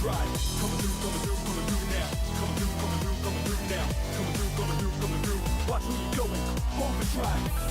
overdrive. Coming through, coming through, coming through now. Coming through, coming through, coming through now. Coming through, coming through, coming through. Watch where you're going, overdrive.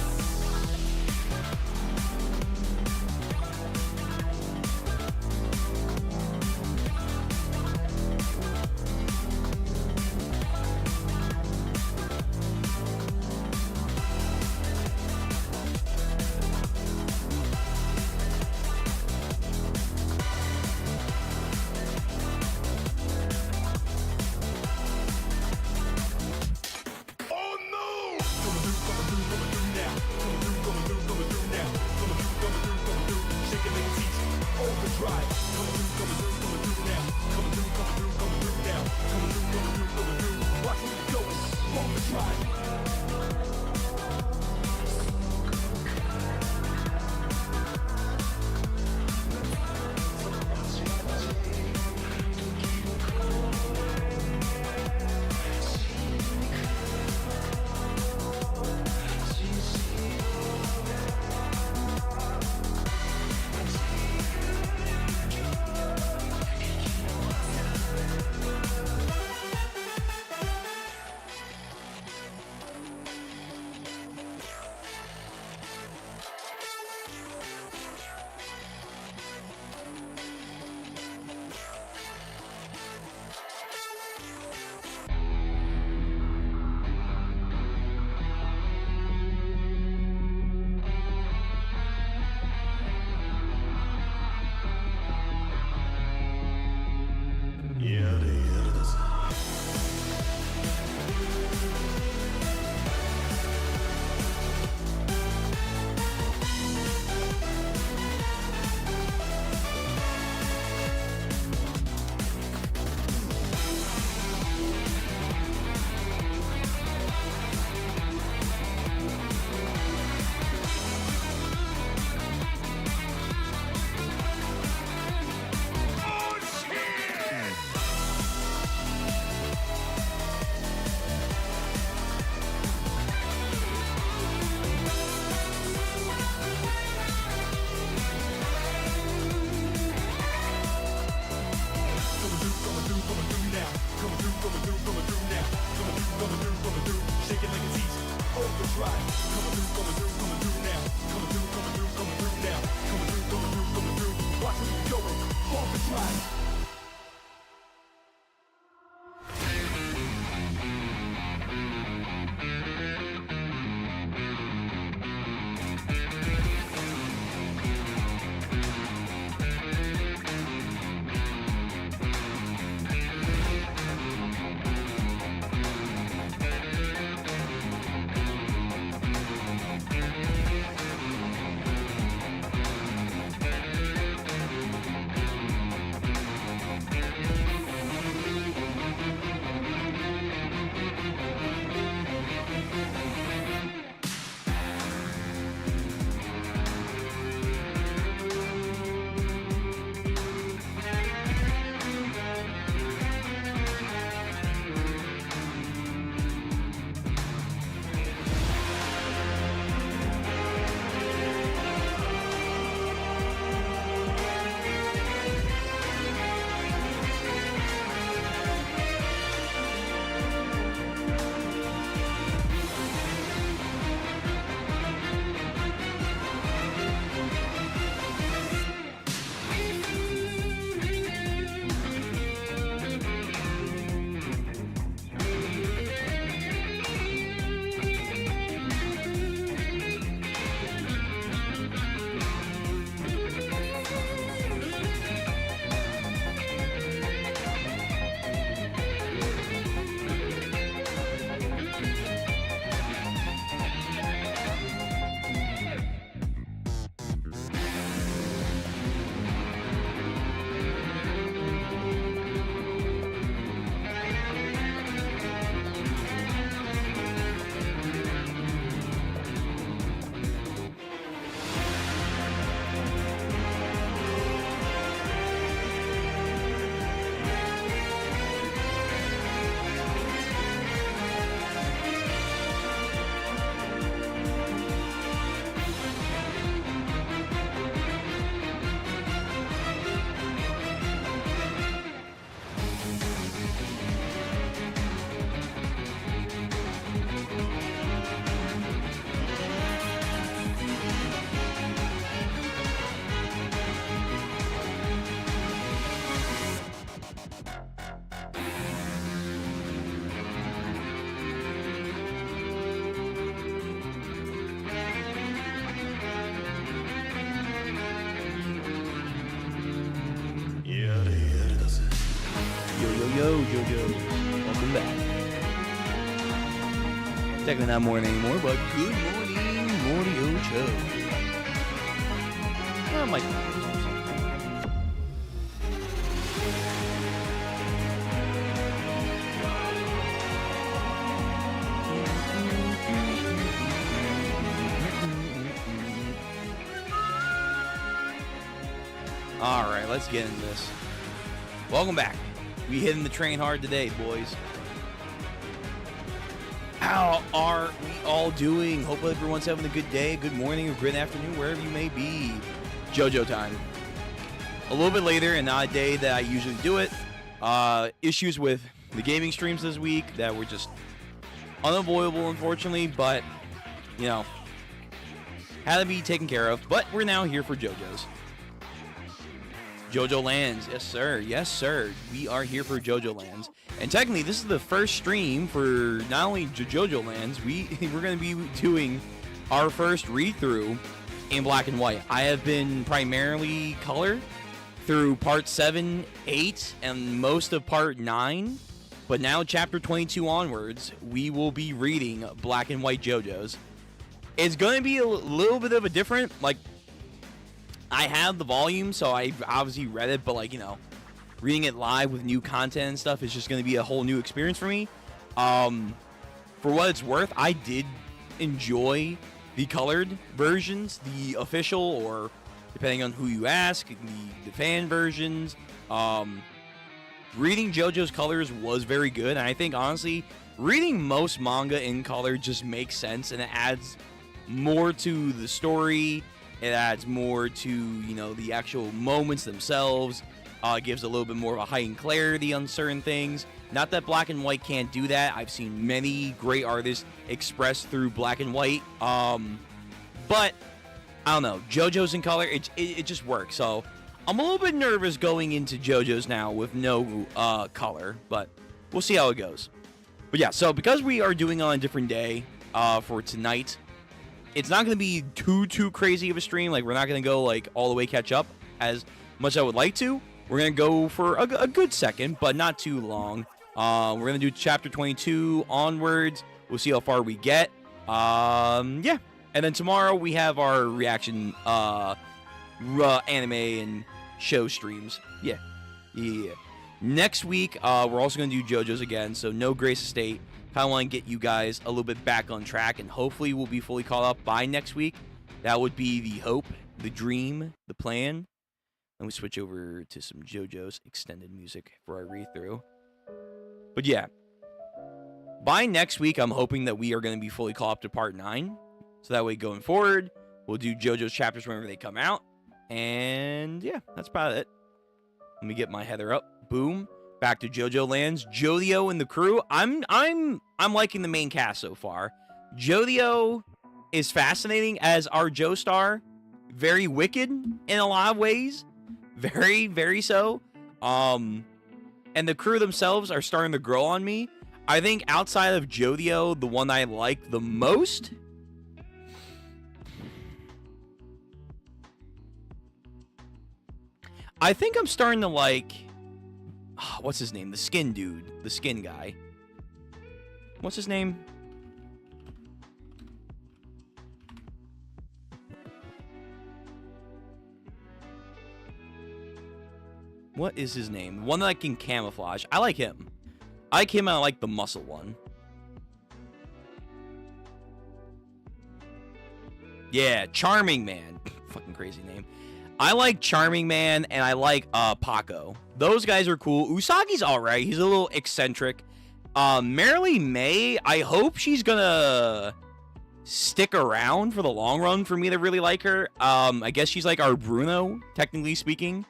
Jojo. Welcome back. Technically not morning anymore, but good morning, Jojo. Oh, my. All right, let's get into this. Welcome back. We hitting the train hard today, boys. How are we all doing? Hope everyone's having a good day, good morning, or good afternoon, wherever you may be. Jojo time. A little bit later and not a day that I usually do it. Issues with the gaming streams this week that were just unavoidable, unfortunately, but, you know, had to be taken care of. But we're now here for JoJo's. Jojo Lands, yes sir, yes sir. We are here for Jojo Lands, and technically this is the first stream for not only Jojo Lands. We're going to be doing our first read-through in black and white. I have been primarily color through part 7, 8, and most of part 9, but now chapter 22 onwards, we will be reading black and white JoJo's. It's going to be a little bit of a different, like, I have the volume, so I obviously read it, but, like, you know, reading it live with new content and stuff is just going to be a whole new experience for me. For what it's worth, I did enjoy the colored versions, the official, or depending on who you ask, the fan versions. Reading JoJo's colors was very good, and I think, honestly, reading most manga in color just makes sense, and it adds more to the story. It adds more to, you know, the actual moments themselves. Gives a little bit more of a heightened clarity on certain things. Not that black and white can't do that. I've seen many great artists express through black and white. But, I don't know. JoJo's in color, it just works. So, I'm a little bit nervous going into JoJo's now with no color. But, we'll see how it goes. But yeah, so because we are doing on a different day for tonight, it's not going to be too crazy of a stream. Like, we're not going to go, like, all the way catch up as much as I would like to. We're going to go for a good second, but not too long. We're going to do chapter 22 onwards. We'll see how far we get. Yeah. And then tomorrow we have our reaction anime and show streams. Yeah. Next week, we're also going to do JoJo's again, so no Grace Estate. Kind of want to get you guys a little bit back on track, and hopefully we'll be fully caught up by next week. That would be the hope, the dream, the plan. Let me switch over to some JoJo's extended music for our read-through. But yeah, by next week, I'm hoping that we are going to be fully caught up to part 9. So that way, going forward, we'll do JoJo's chapters whenever they come out. And yeah, that's about it. Let me get my header up. Boom. Back to Jojo Lands. Jojo and the crew. I'm liking the main cast so far. Jojo is fascinating as our Joestar. Very wicked in a lot of ways. Very, very so. And the crew themselves are starting to grow on me. I think outside of Jojo, the one I like the most, I think I'm starting to like, what's his name? The skin dude. The skin guy. What's his name? What is his name? One that can camouflage. I like him. I like him and I like the muscle one. Yeah, Charming Man. Fucking crazy name. I like Charming Man and I like Paco. Those guys are cool. Usagi's alright. He's a little eccentric. Marilee May, I hope she's gonna stick around for the long run for me to really like her. I guess she's like our Bruno, technically speaking.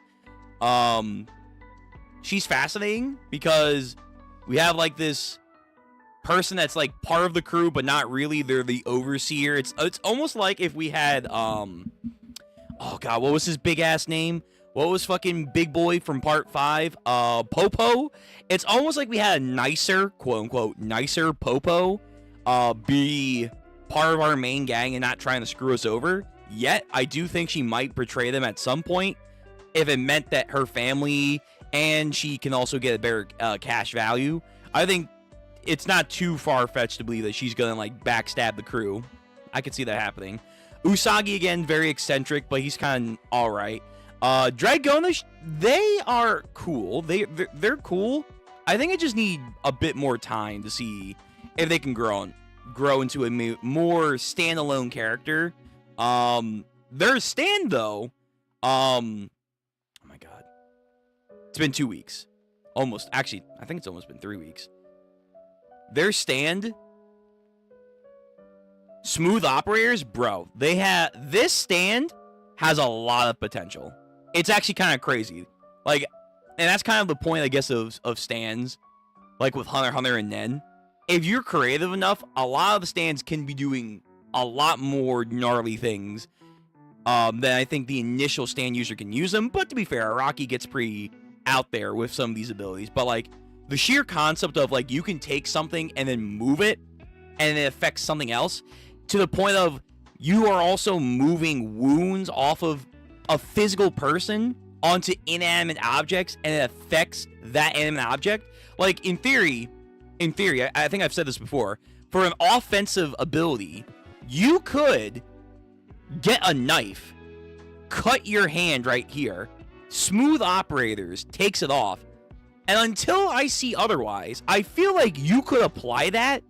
She's fascinating because we have like this person that's like part of the crew, but not really. They're the overseer. It's almost like if we had, oh god, what was his big ass name? What was fucking Big Boy from part 5? Popo. It's almost like we had a nicer, quote unquote, nicer Popo, be part of our main gang and not trying to screw us over. Yet, I do think she might betray them at some point if it meant that her family and she can also get a better cash value. I think it's not too far-fetched to believe that she's gonna like backstab the crew. I could see that happening. Usagi again, very eccentric, but he's kind of all right. Dragonish, they are cool. They're cool. I think I just need a bit more time to see if they can grow into a more standalone character. Their stand though, oh my god, it's been 2 weeks, almost. Actually, I think it's almost been 3 weeks. Their stand, smooth operators, bro. This stand has a lot of potential. It's actually kind of crazy, like, and that's kind of the point, I guess, of stands, like with Hunter x Hunter and Nen. If you're creative enough, a lot of the stands can be doing a lot more gnarly things than I think the initial stand user can use them. But to be fair, Araki gets pretty out there with some of these abilities. But like the sheer concept of like you can take something and then move it and it affects something else, to the point of you are also moving wounds off of a physical person onto inanimate objects, and it affects that inanimate object. Like in theory, I think I've said this before, for an offensive ability, you could get a knife, cut your hand right here, smooth operators takes it off, and until I see otherwise, I feel like you could apply that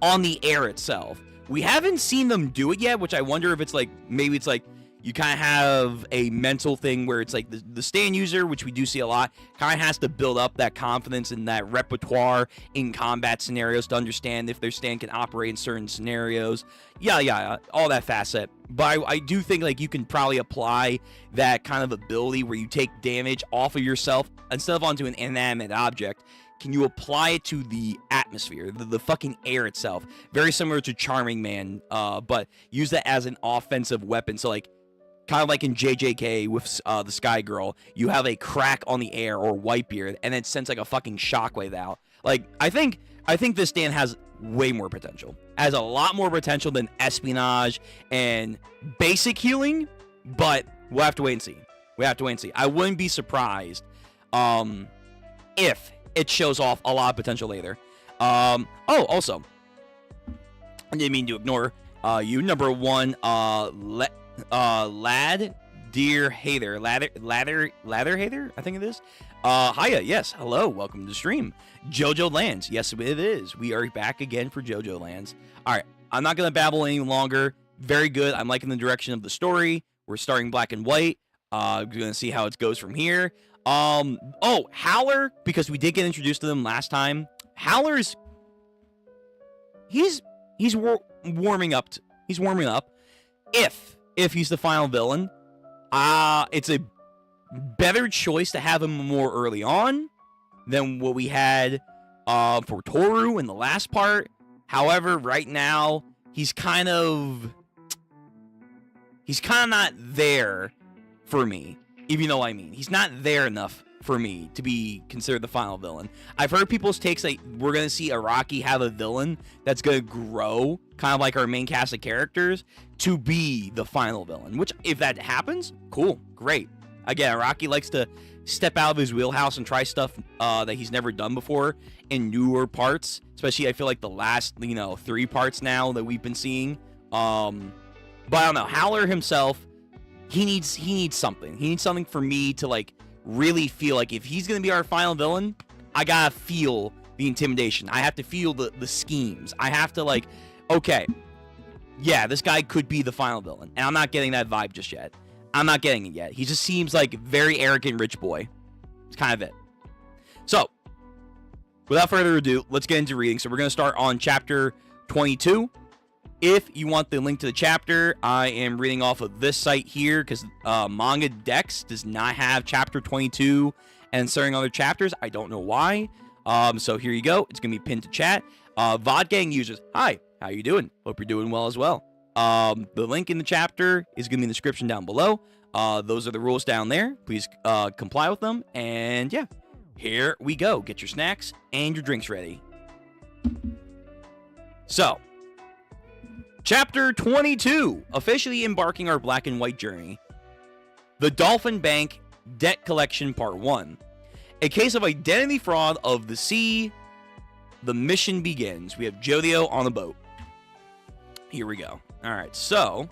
on the air itself. We haven't seen them do it yet, which I wonder if it's like, maybe it's like you kind of have a mental thing where it's like the stand user, which we do see a lot, kind of has to build up that confidence and that repertoire in combat scenarios to understand if their stand can operate in certain scenarios. Yeah, all that facet. But I do think like you can probably apply that kind of ability where you take damage off of yourself instead of onto an inanimate object. Can you apply it to the atmosphere, the fucking air itself? Very similar to Charming Man, but use that as an offensive weapon. So like, kind of like in JJK with the Sky Girl, you have a crack on the air or Whitebeard, and it sends like a fucking shockwave out. Like, I think this stand has way more potential. Has a lot more potential than espionage and basic healing, but we'll have to wait and see. I wouldn't be surprised if it shows off a lot of potential later. Also, I didn't mean to ignore you. Number one, Lad Dear Hater, Lather Hater, I think it is. Hiya, yes, hello, welcome to the stream. Jojo Lands, yes it is. We are back again for Jojo Lands. All right, I'm not gonna babble any longer. Very good. I'm liking the direction of the story. We're starting black and white. We're gonna see how it goes from here. Howler, because we did get introduced to them last time. Howler's he's warming up. He's warming up. If he's the final villain, it's a better choice to have him more early on than what we had for Toru in the last part. However, right now he's kind of not there for me. If you know what I mean. He's not there enough for me to be considered the final villain. I've heard people's takes that we're going to see Araki have a villain that's going to grow, kind of like our main cast of characters, to be the final villain. Which, if that happens, cool, great. Again, Araki likes to step out of his wheelhouse and try stuff that he's never done before in newer parts. Especially, I feel like the last, 3 parts now that we've been seeing. But I don't know. Howler himself, he needs something. He needs something for me to like really feel like if he's gonna be our final villain, I gotta feel the intimidation. I have to feel the schemes. I have to like, okay, yeah, this guy could be the final villain, and I'm not getting that vibe just yet. I'm not getting it yet. He just seems like a very arrogant rich boy. It's kind of it. So, without further ado, let's get into reading. So we're gonna start on chapter 22. If you want the link to the chapter, I am reading off of this site here because Manga Dex does not have chapter 22 and certain other chapters. I don't know why. So here you go. It's going to be pinned to chat. VOD Gang users, hi, how you doing? Hope you're doing well as well. The link in the chapter is going to be in the description down below. Those are the rules down there. Please comply with them. And yeah, here we go. Get your snacks and your drinks ready. So, Chapter 22, officially embarking our black and white journey. The Dolphin Bank Debt Collection Part 1. A case of identity fraud of the sea. The mission begins. We have Jojo on the boat. Here we go. All right, so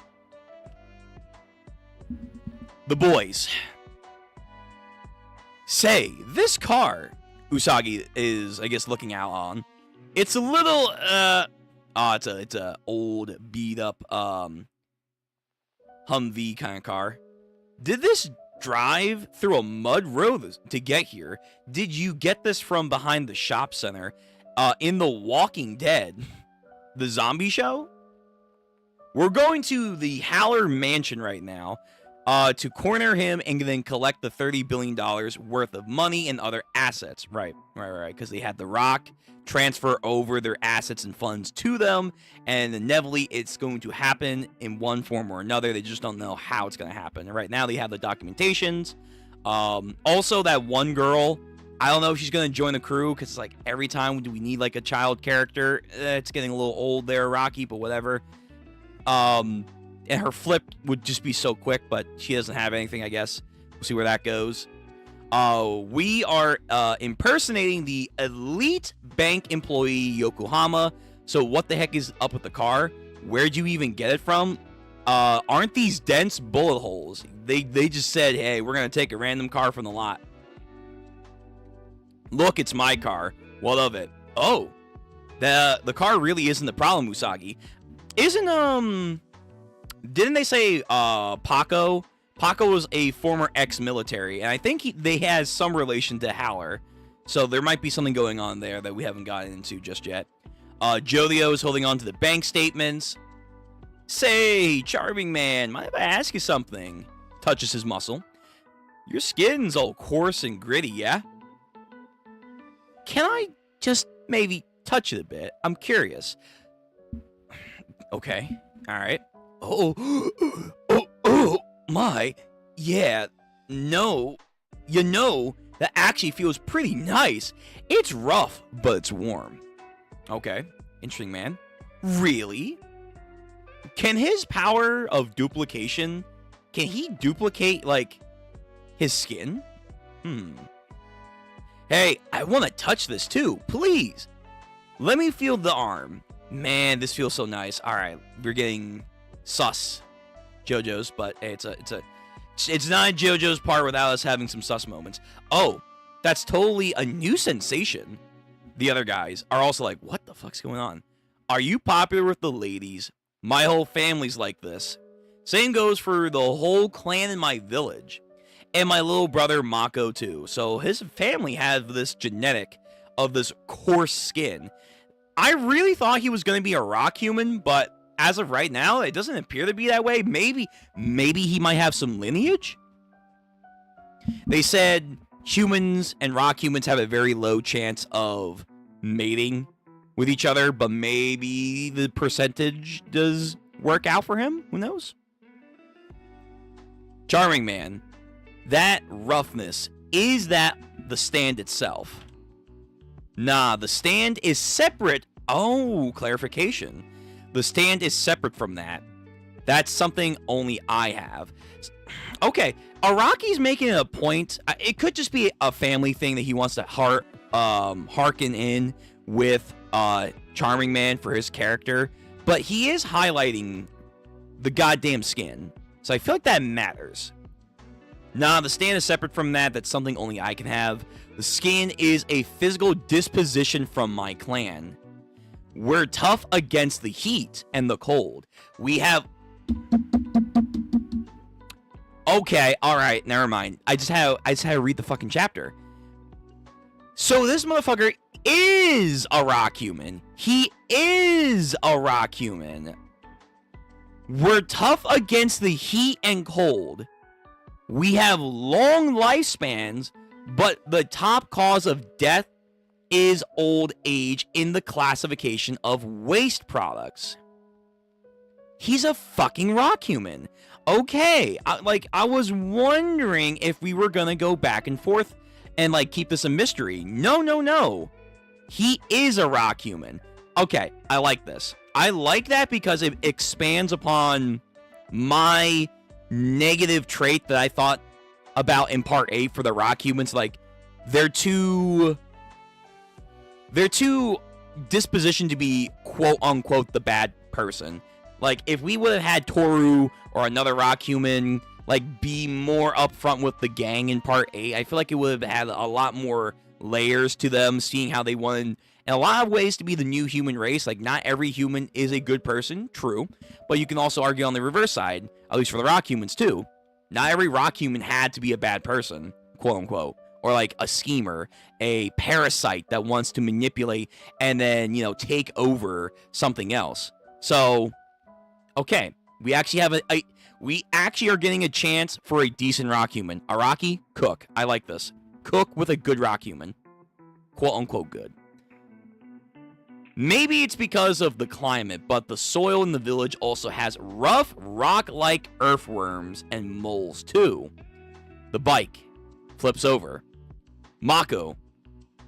the boys say this car Usagi is, I guess, looking out on. It's a little it's a old beat up Humvee kind of car. Did this drive through a mud road to get here? Did you get this from behind the shop center in The Walking Dead, the zombie show? We're going to the Haller Mansion right now to corner him and then collect the $30 billion worth of money and other assets. Right. Because they had The Rock transfer over their assets and funds to them, and inevitably it's going to happen in one form or another. They just don't know how it's going to happen. And right now they have the documentations. Also, that one girl, I don't know if she's going to join the crew, because it's like every time we need like a child character, it's getting a little old there, Rocky, but whatever. And her flip would just be so quick, but she doesn't have anything, I guess. We'll see where that goes. We are impersonating the elite bank employee Yokohama. So what the heck is up with the car? Where'd you even get it from? Aren't these dents bullet holes? They just said, hey, we're going to take a random car from the lot. Look, it's my car. What of it? Oh, the car really isn't the problem, Usagi. Didn't they say Paco? Paco was a former ex-military, and I think they has some relation to Haller. So there might be something going on there that we haven't gotten into just yet. Jojo is holding on to the bank statements. Say, charming man, mind if I ask you something? Touches his muscle. Your skin's all coarse and gritty, yeah? Can I just maybe touch it a bit? I'm curious. Okay, all right. Oh, my. Yeah, no. You know, that actually feels pretty nice. It's rough, but it's warm. Okay, interesting, man. Really? Can his power of duplication, can he duplicate, like, his skin? Hey, I want to touch this too, please. Let me feel the arm. Man, this feels so nice. All right, we're getting sus JoJo's, but hey, it's not JoJo's part without us having some sus moments. Oh, that's totally a new sensation. The other guys are also like, what the fuck's going on? Are you popular with the ladies? My whole family's like this. Same goes for the whole clan in my village. And my little brother Mako too. So his family has this genetic of this coarse skin. I really thought he was going to be a rock human, but as of right now, it doesn't appear to be that way. Maybe he might have some lineage. They said humans and rock humans have a very low chance of mating with each other, but maybe the percentage does work out for him. Who knows? Charming man. That roughness, is that the stand itself? Nah, the stand is separate. Oh, clarification. The stand is separate from that. That's something only I have. Okay, Araki's making a point. It could just be a family thing that he wants to harken in with Charming Man for his character. But he is highlighting the goddamn skin. So I feel like that matters. Nah, the stand is separate from that. That's something only I can have. The skin is a physical disposition from my clan. We're tough against the heat and the cold. We have... Okay, alright, never mind. I just had to read the fucking chapter. So this motherfucker is a rock human. He is a rock human. We're tough against the heat and cold. We have long lifespans, but the top cause of death is old age in the classification of waste products. He's a fucking rock human. Okay, I was wondering if we were gonna go back and forth and like keep this a mystery. No. He is a rock human. Okay, I like this. I like that because it expands upon my negative trait that I thought about in part 8 for the rock humans. Like, they're too dispositioned to be quote unquote the bad person. Like, if we would have had Toru or another rock human like be more upfront with the gang in part 8, I feel like it would have had a lot more layers to them, seeing how they wanted in a lot of ways to be the new human race. Like, not every human is a good person, true, but you can also argue on the reverse side, at least for the rock humans too. Not every rock human had to be a bad person, quote unquote, or like a schemer, a parasite that wants to manipulate and then, you know, take over something else. So, okay, we actually have we actually are getting a chance for a decent rock human. Araki, cook. I like this. Cook with a good rock human. Quote unquote good. Maybe it's because of the climate, but the soil in the village also has rough, rock-like earthworms and moles too. The bike flips over. Mako,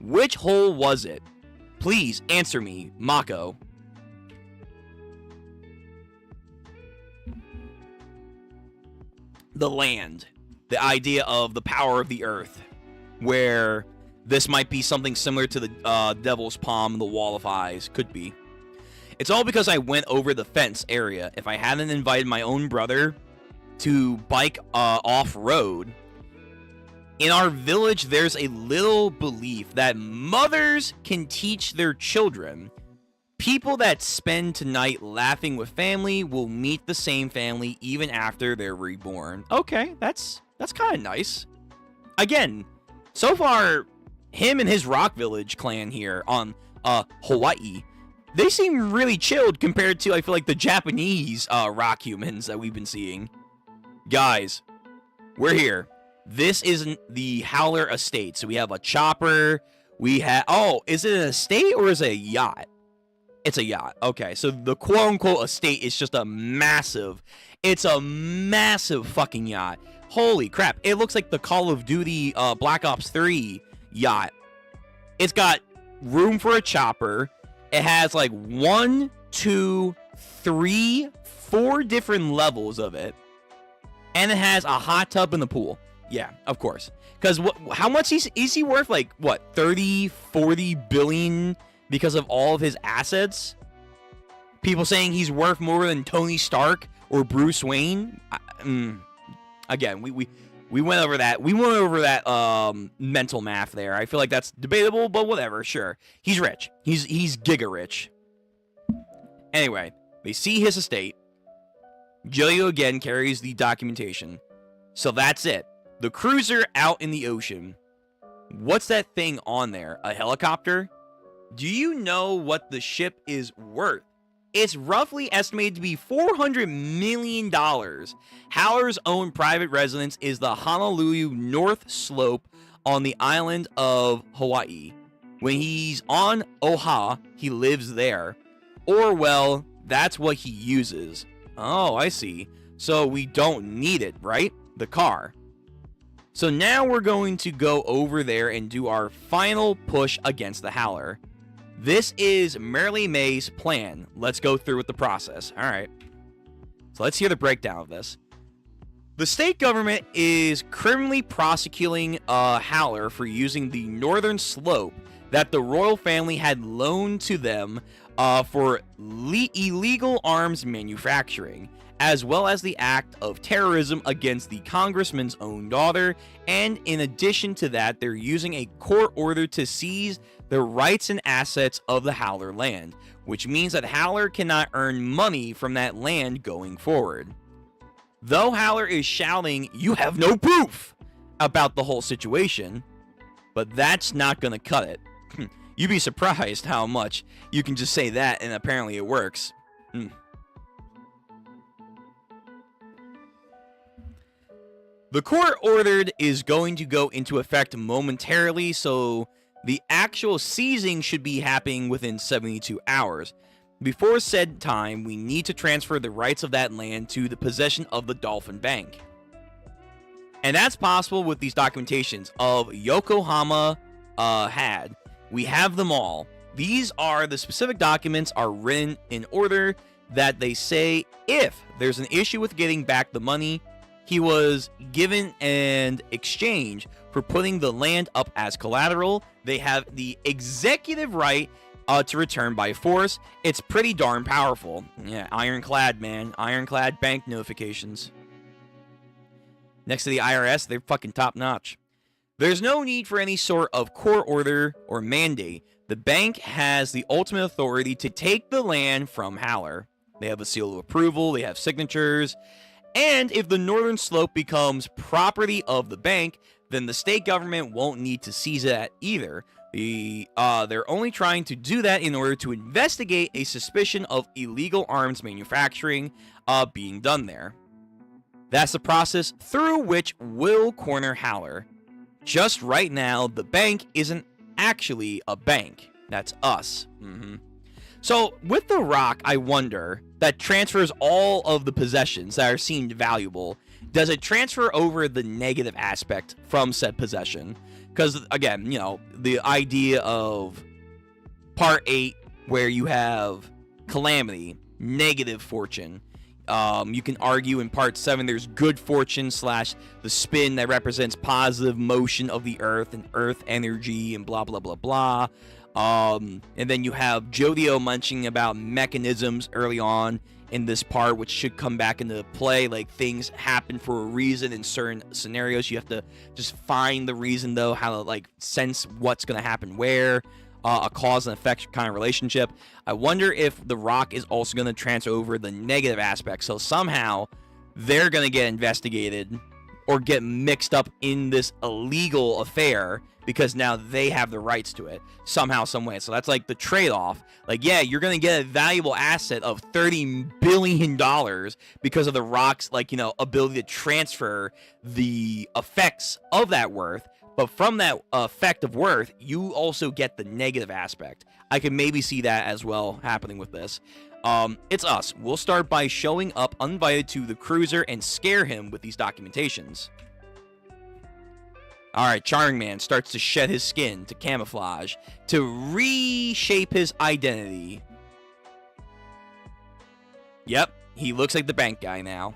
which hole was it? Please answer me, Mako. The land. The idea of the power of the earth, where this might be something similar to the Devil's Palm, the Wall of Eyes. Could be. It's all because I went over the fence area. If I hadn't invited my own brother to bike off-road, in our village, there's a little belief that mothers can teach their children. People that spend tonight laughing with family will meet the same family even after they're reborn. Okay, that's kind of nice. Again, so far, him and his Rock Village clan here on Hawaii, they seem really chilled compared to, I feel like, the Japanese rock humans that we've been seeing. Guys, we're here. This isn't the Howler Estate. So we have a chopper. We have... Oh, is it an estate or is it a yacht? It's a yacht. Okay, so the quote-unquote estate is just a massive... It's a massive fucking yacht. Holy crap. It looks like the Call of Duty Black Ops 3 yacht. It's got room for a chopper. It has like 1, 2, 3, 4 different levels of it. And it has a hot tub in the pool. Yeah, of course. Because how much is he worth? Like, what, 30, 40 billion because of all of his assets? People saying he's worth more than Tony Stark or Bruce Wayne. Again, we went over that. We went over that mental math there. I feel like that's debatable, but whatever. Sure, he's rich. He's giga rich. Anyway, they see his estate. Jojo again carries the documentation. So that's it. The cruiser out in the ocean. What's that thing on there? A helicopter? Do you know what the ship is worth? It's roughly estimated to be $400 million. Howler's own private residence is the Honolulu North Slope on the island of Hawaii. When he's on Oahu, he lives there. Or, well, that's what he uses. Oh, I see. So we don't need it, right? The car. So now we're going to go over there and do our final push against the Howler. This is Merle May's plan. Let's go through with the process. All right. So let's hear the breakdown of this. The state government is criminally prosecuting Howler for using the northern slope that the royal family had loaned to them for illegal arms manufacturing, as well as the act of terrorism against the congressman's own daughter. And in addition to that, they're using a court order to seize the rights and assets of the Howler land, which means that Howler cannot earn money from that land going forward. Though Howler is shouting, "You have no proof," about the whole situation, but that's not gonna cut it. You'd be surprised how much you can just say that and apparently it works. The court ordered is going to go into effect momentarily, so the actual seizing should be happening within 72 hours. Before said time, we need to transfer the rights of that land to the possession of the Dolphin Bank. And that's possible with these documentations of Yokohama had. We have them all. These are the specific documents are written in order that they say if there's an issue with getting back the money, he was given an exchange for putting the land up as collateral. They have the executive right to return by force. It's pretty darn powerful. Yeah, ironclad, man. Ironclad bank notifications. Next to the IRS, they're fucking top notch. There's no need for any sort of court order or mandate. The bank has the ultimate authority to take the land from Haller. They have a seal of approval, they have signatures, and if the northern slope becomes property of the bank, then the state government won't need to seize it either. They're only trying to do that in order to investigate a suspicion of illegal arms manufacturing being done there. That's the process through which we'll corner Haller. Just right now, the bank isn't actually a bank. That's us. So, with the rock, I wonder, that transfers all of the possessions that are seen valuable, does it transfer over the negative aspect from said possession? Because, again, you know, the idea of Part 8, where you have Calamity, negative fortune. You can argue in Part 7 there's good fortune / the spin that represents positive motion of the earth and earth energy and blah blah blah blah. And then you have Jojo mentioning about mechanisms early on in this part, which should come back into play. Like, things happen for a reason in certain scenarios. You have to just find the reason, though, how to like sense what's going to happen where. A cause and effect kind of relationship. I wonder if the rock is also going to transfer over the negative aspects. So somehow they're going to get investigated or get mixed up in this illegal affair because now they have the rights to it somehow, some way. So that's like the trade-off. Like, yeah, you're going to get a valuable asset of $30 billion because of the rock's, like, you know, ability to transfer the effects of that worth. But from that effect of worth, you also get the negative aspect. I can maybe see that as well happening with this. It's us. We'll start by showing up uninvited to the cruiser and scare him with these documentations. Alright, Charming Man starts to shed his skin to camouflage, to reshape his identity. Yep, he looks like the bank guy now.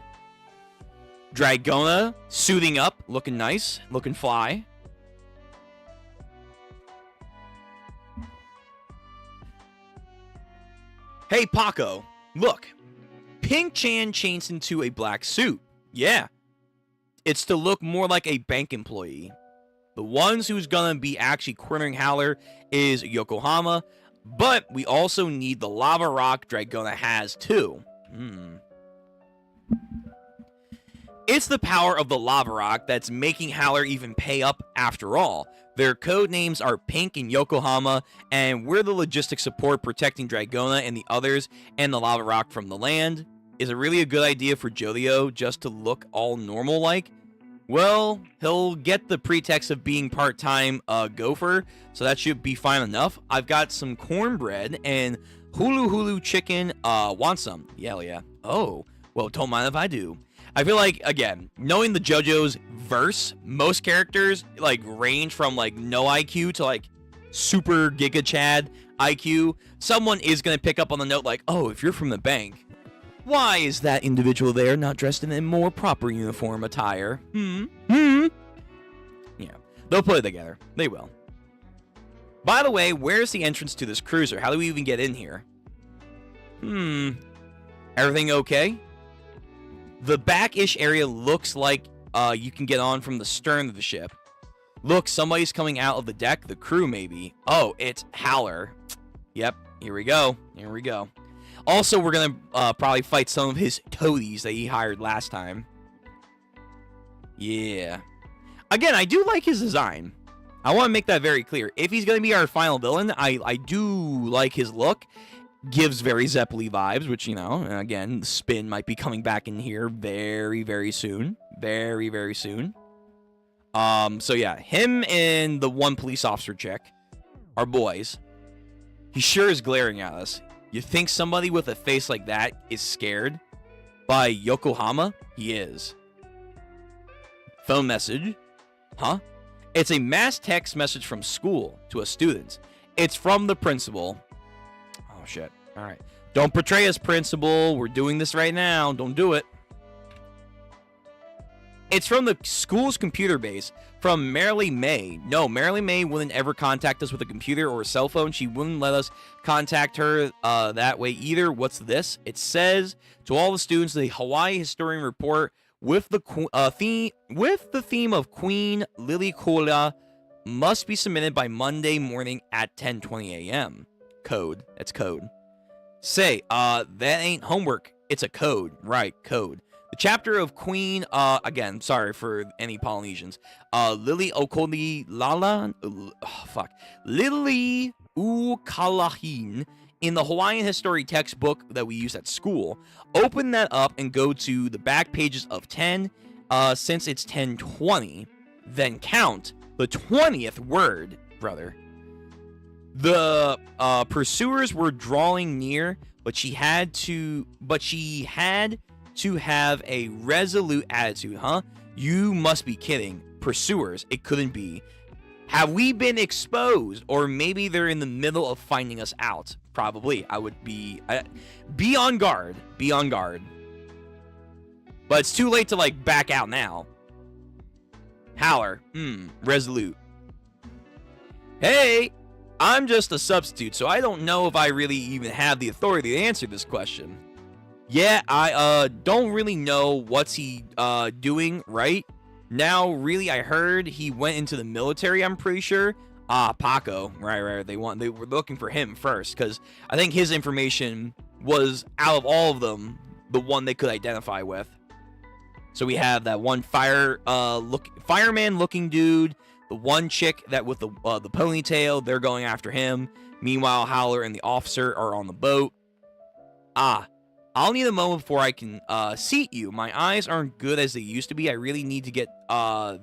Dragona, suiting up, looking nice, looking fly. Hey, Paco, look. Pink Chan changed into a black suit. Yeah. It's to look more like a bank employee. The ones who's gonna be actually cornering Haller is Yokohama, but we also need the lava rock Dragona has too. It's the power of the lava rock that's making Haller even pay up after all. Their code names are Pink and Yokohama, and we're the logistic support protecting Dragona and the others and the lava rock from the land. Is it really a good idea for Jojo just to look all normal like? Well, he'll get the pretext of being part-time gopher, so that should be fine enough. I've got some cornbread and hulu chicken. Want some? Yeah. Oh, well, don't mind if I do. I feel like, again, knowing the JoJo's verse, most characters, like, range from, like, no IQ to, like, super Giga Chad IQ. Someone is going to pick up on the note, like, oh, if you're from the bank, why is that individual there not dressed in a more proper uniform attire? Yeah, they'll put it together. They will. By the way, where's the entrance to this cruiser? How do we even get in here? Everything okay? The back-ish area looks like you can get on from the stern of the ship. Look, somebody's coming out of the deck. The crew, maybe. Oh, it's Haller. Yep, here we go. Also, we're going to probably fight some of his toadies that he hired last time. Yeah. Again, I do like his design. I want to make that very clear. If he's going to be our final villain, I do like his look. Gives very Zeppeli vibes, which, you know, again, the spin might be coming back in here very, very soon. Very, very soon. So yeah, him and the one police officer chick are boys. He sure is glaring at us. You think somebody with a face like that is scared? By Yokohama? He is. Phone message? Huh? It's a mass text message from school to a student. It's from the principal. Oh, shit. All right. Don't portray us, principal. We're doing this right now. Don't do it. It's from the school's computer base, from Marilee May. No, Marilee May wouldn't ever contact us with a computer or a cell phone. She wouldn't let us contact her that way either. What's this? It says to all the students, the Hawaii Historian Report with the theme of Queen Liliuokalani must be submitted by Monday morning at 10:20 a.m. Code. That's code. Say, that ain't homework. It's a code. Right, code. The chapter of Queen, again, sorry for any Polynesians, Liliuokalani in the Hawaiian history textbook that we use at school. Open that up and go to the back pages of 10, since it's 10:20. Then count the 20th word, brother. The pursuers were drawing near, but she had to have a resolute attitude, huh? You must be kidding. Pursuers, it couldn't be. Have we been exposed? Or maybe they're in the middle of finding us out. Probably. I would be on guard. Be on guard. But it's too late to, like, back out now. Howler. Resolute. Hey, I'm just a substitute, so I don't know if I really even have the authority to answer this question. Yeah, I don't really know what's he doing right now. Really, I heard he went into the military. I'm pretty sure. Paco, right. They were looking for him first because I think his information was out of all of them the one they could identify with. So we have that one fireman looking dude, the one chick that with the ponytail. They're going after him. Meanwhile, Howler and the officer are on the boat. I'll need a moment before I can seat you. My eyes aren't good as they used to be. I really need to get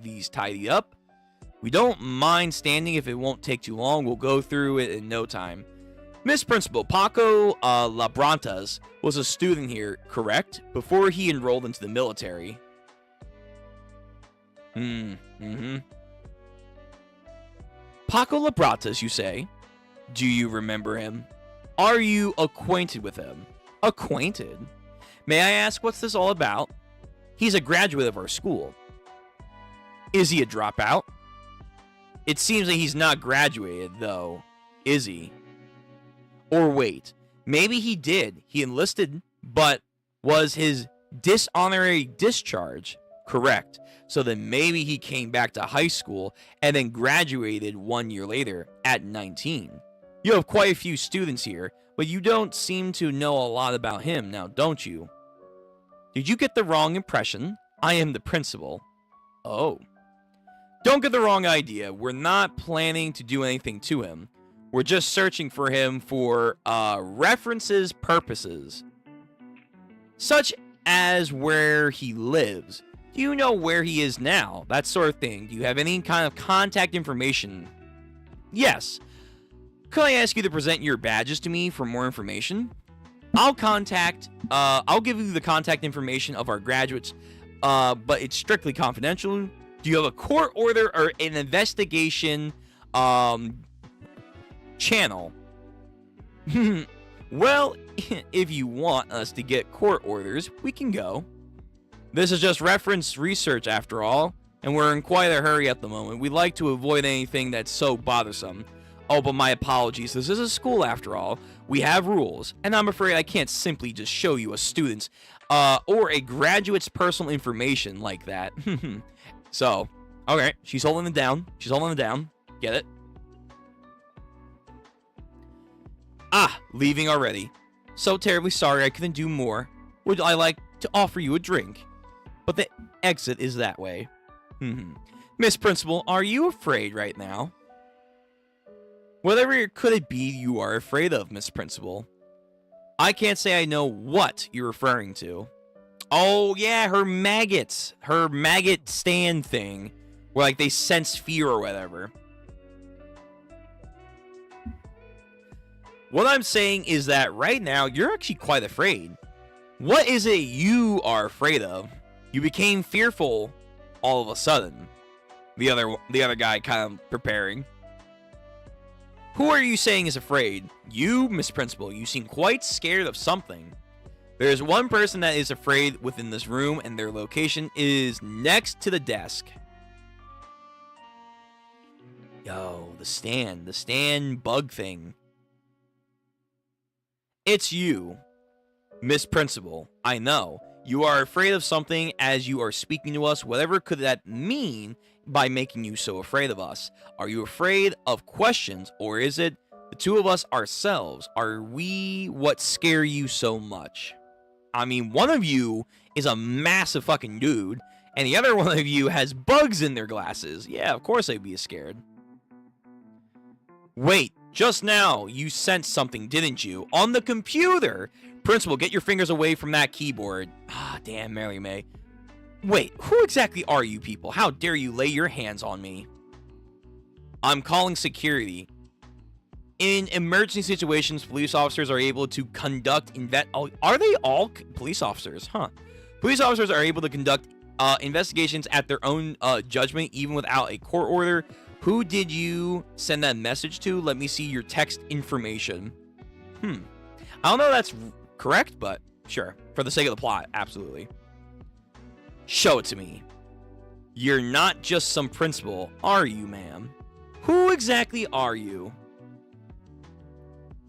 these tidied up. We don't mind standing if it won't take too long. We'll go through it in no time. Miss Principal, Paco Labrantas was a student here, correct? Before he enrolled into the military. Paco Labrantas, you say? Do you remember him? Are you acquainted with him? Acquainted? May I ask what's this all about? He's a graduate of our school. Is he a dropout? It seems that he's not graduated, though. Is he? Or wait, maybe he did. He enlisted, but was his dishonorary discharge correct? So then maybe he came back to high school and then graduated 1 year later at 19. You have quite a few students here, but you don't seem to know a lot about him now, don't you? Did you get the wrong impression? I am the principal. Oh. Don't get the wrong idea. We're not planning to do anything to him. We're just searching for him for references purposes. Such as where he lives. Do you know where he is now? That sort of thing. Do you have any kind of contact information? Yes. Could I ask you to present your badges to me for more information? I'll give you the contact information of our graduates, but it's strictly confidential. Do you have a court order or an investigation channel? Well, if you want us to get court orders, we can go. This is just reference research after all, and we're in quite a hurry at the moment. We'd like to avoid anything that's so bothersome. Oh, but my apologies. This is a school after all. We have rules, and I'm afraid I can't simply just show you a student's or a graduate's personal information like that. So, okay, she's holding it down. She's holding it down. Get it? Leaving already. So terribly sorry I couldn't do more. Would I like to offer you a drink? But the exit is that way. Miss Principal, are you afraid right now? Whatever could it be you are afraid of, Miss Principal? I can't say I know what you're referring to. Oh, yeah, her maggots. Her maggot stand thing. Where, like, they sense fear or whatever. What I'm saying is that right now, you're actually quite afraid. What is it you are afraid of? You became fearful all of a sudden. The other guy kind of preparing. Who are you saying is afraid? You, Miss Principal. You seem quite scared of something. There's one person that is afraid within this room, and their location is next to the desk. Yo, the stand bug thing. It's you, Miss Principal. I know. You are afraid of something as you are speaking to us. Whatever could that mean by making you so afraid of us? Are you afraid of questions, or is it the two of us ourselves? Are we what scare you so much? I mean, one of you is a massive fucking dude, and the other one of you has bugs in their glasses. Yeah, of course I'd be scared. Wait, just now you sent something, didn't you? On the computer! Principal, get your fingers away from that keyboard. Ah, damn, Mary May. Wait, who exactly are you people? How dare you lay your hands on me? I'm calling security. In emergency situations, police officers are able to conduct are they all police officers? Huh. Police officers are able to conduct investigations at their own judgment, even without a court order. Who did you send that message to? Let me see your text information. I don't know if that's correct, but sure. For the sake of the plot, absolutely. Show it to me. You're not just some principal, are you, ma'am? Who exactly are you?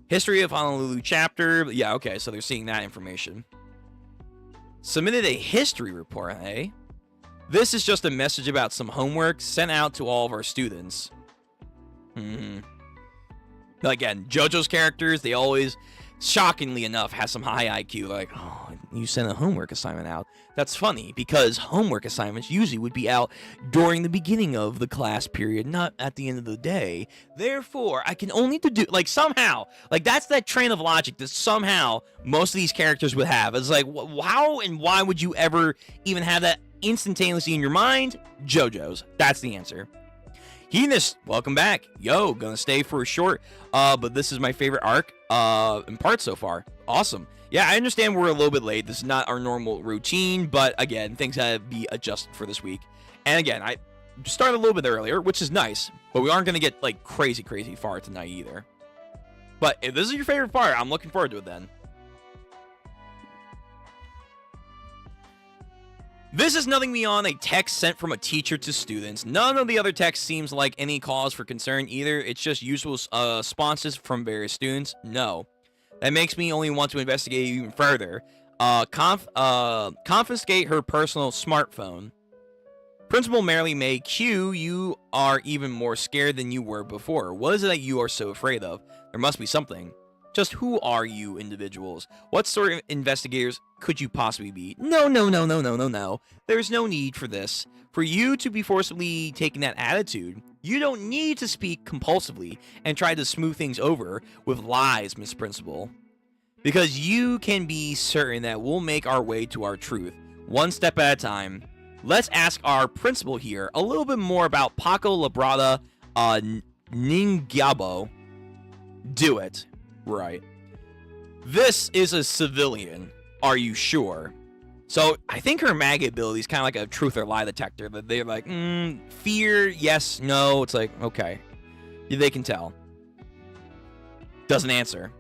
History of Honolulu chapter. Yeah, okay, so they're seeing that information. Submitted a history report, eh? This is just a message about some homework sent out to all of our students. Again, JoJo's characters, they always, shockingly enough, have some high IQ. Like, oh, you sent a homework assignment out. That's funny, because homework assignments usually would be out during the beginning of the class period, not at the end of the day. Therefore, I can only do, like, somehow, like, that's that train of logic that somehow most of these characters would have. It's like, how and why would you ever even have that instantaneously in your mind? JoJo's. That's the answer. Hedonist, welcome back. Yo, gonna stay for a short, but this is my favorite arc in part so far. Awesome. Yeah, I understand we're a little bit late. This is not our normal routine, but again, things had to be adjusted for this week. And again, I started a little bit earlier, which is nice, but we aren't gonna get like crazy far tonight either. But if this is your favorite part, I'm looking forward to it then. This is nothing beyond a text sent from a teacher to students. None of the other text seems like any cause for concern either. It's just usual responses from various students. No. That makes me only want to investigate even further. Confiscate her personal smartphone. Principal Mary May Q, you are even more scared than you were before. What is it that you are so afraid of? There must be something. Just who are you individuals? What sort of investigators could you possibly be? No. There's no need for this. For you to be forcibly taking that attitude, you don't need to speak compulsively and try to smooth things over with lies, Miss Principal. Because you can be certain that we'll make our way to our truth, one step at a time. Let's ask our principal here a little bit more about Paco Labrada Ningyabo. Do it. Right. This is a civilian. Are you sure? So I think her MAGA ability is kind of like a truth or lie detector. That they're like, fear, yes, no. It's like, okay. They can tell. Doesn't answer.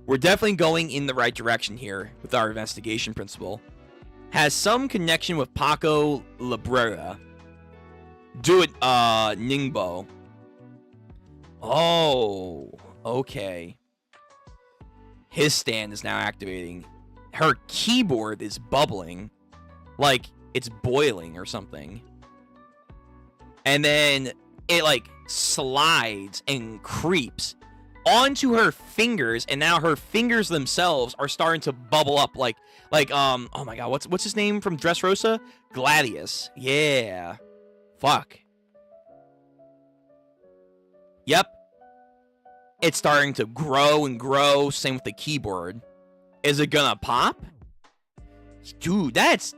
We're definitely going in the right direction here with our investigation principal. Has some connection with Paco Labrera. Do it, Ningbo. Oh, okay. His stand is now activating. Her keyboard is bubbling. Like it's boiling or something. And then it like slides and creeps onto her fingers, and now her fingers themselves are starting to bubble up like oh my god, what's his name from Dressrosa? Gladius. Yeah. Fuck. Yep. It's starting to grow and grow. Same with the keyboard. Is it gonna pop? Dude, that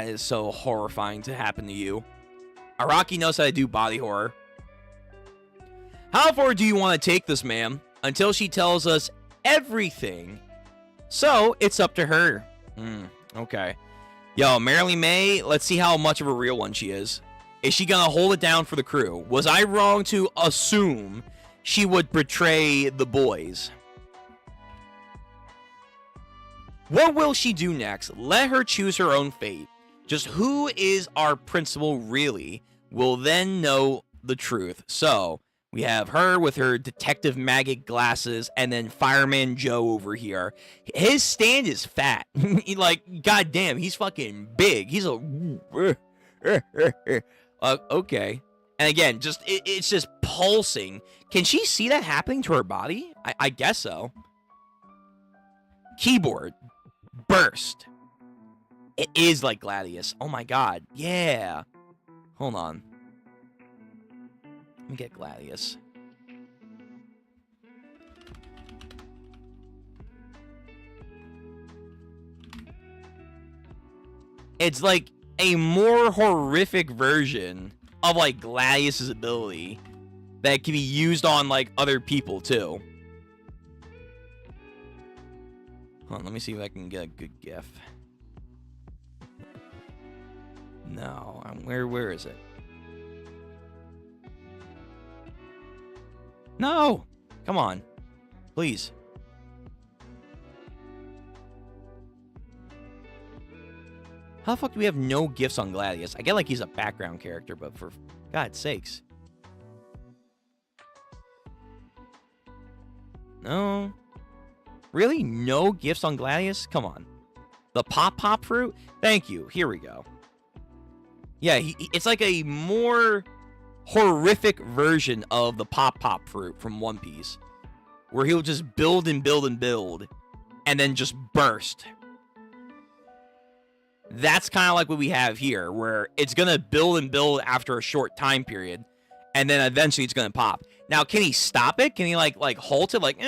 is so horrifying to happen to you. Araki knows how to do body horror. How far do you want to take this, ma'am? Until she tells us everything. So, it's up to her. Okay. Yo, Marilyn May, let's see how much of a real one she is. Is she gonna hold it down for the crew? Was I wrong to assume she would betray the boys? What will she do next? Let her choose her own fate. Just who is our principal really? We'll then know the truth. So, we have her with her detective maggot glasses, and then Fireman Joe over here. His stand is fat. Like, goddamn, he's fucking big. He's a... okay. And again, just it's just pulsing. Can she see that happening to her body? I guess so. Keyboard. Burst. It is like Gladius. Oh my god. Yeah. Hold on. Let me get Gladius. It's like a more horrific version of like Gladius's ability that can be used on like other people too. Hold on, let me see if I can get a good gif. No, where is it? No! Come on. Please. How the fuck do we have no gifts on Gladius? I get like he's a background character, but for God's sakes. No. Really? No gifts on Gladius? Come on. The pop fruit? Thank you. Here we go. Yeah, it's like a more horrific version of the pop fruit from One Piece, where he'll just build and build and build, and then just burst. That's kind of like what we have here, where it's going to build and build after a short time period, and then eventually it's going to pop. Now, can he stop it? Can he, like halt it? Like,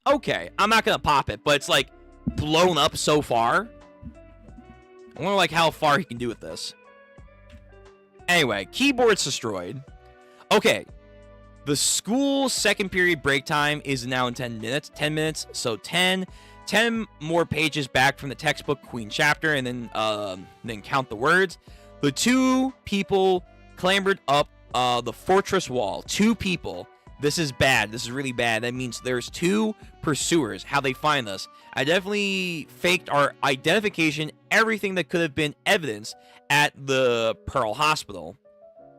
okay, I'm not going to pop it, but it's, like, blown up so far. I wonder, like, how far he can do with this. Anyway, keyboard's destroyed. Okay, the school second period break time is now in 10 minutes. 10 minutes, so 10 more pages back from the textbook Queen chapter, and then count the words. The two people clambered up the fortress wall. 2 people. This is bad. This is really bad. That means there's 2 pursuers. How they find us. I definitely faked our identification, everything that could have been evidence at the Pearl Hospital.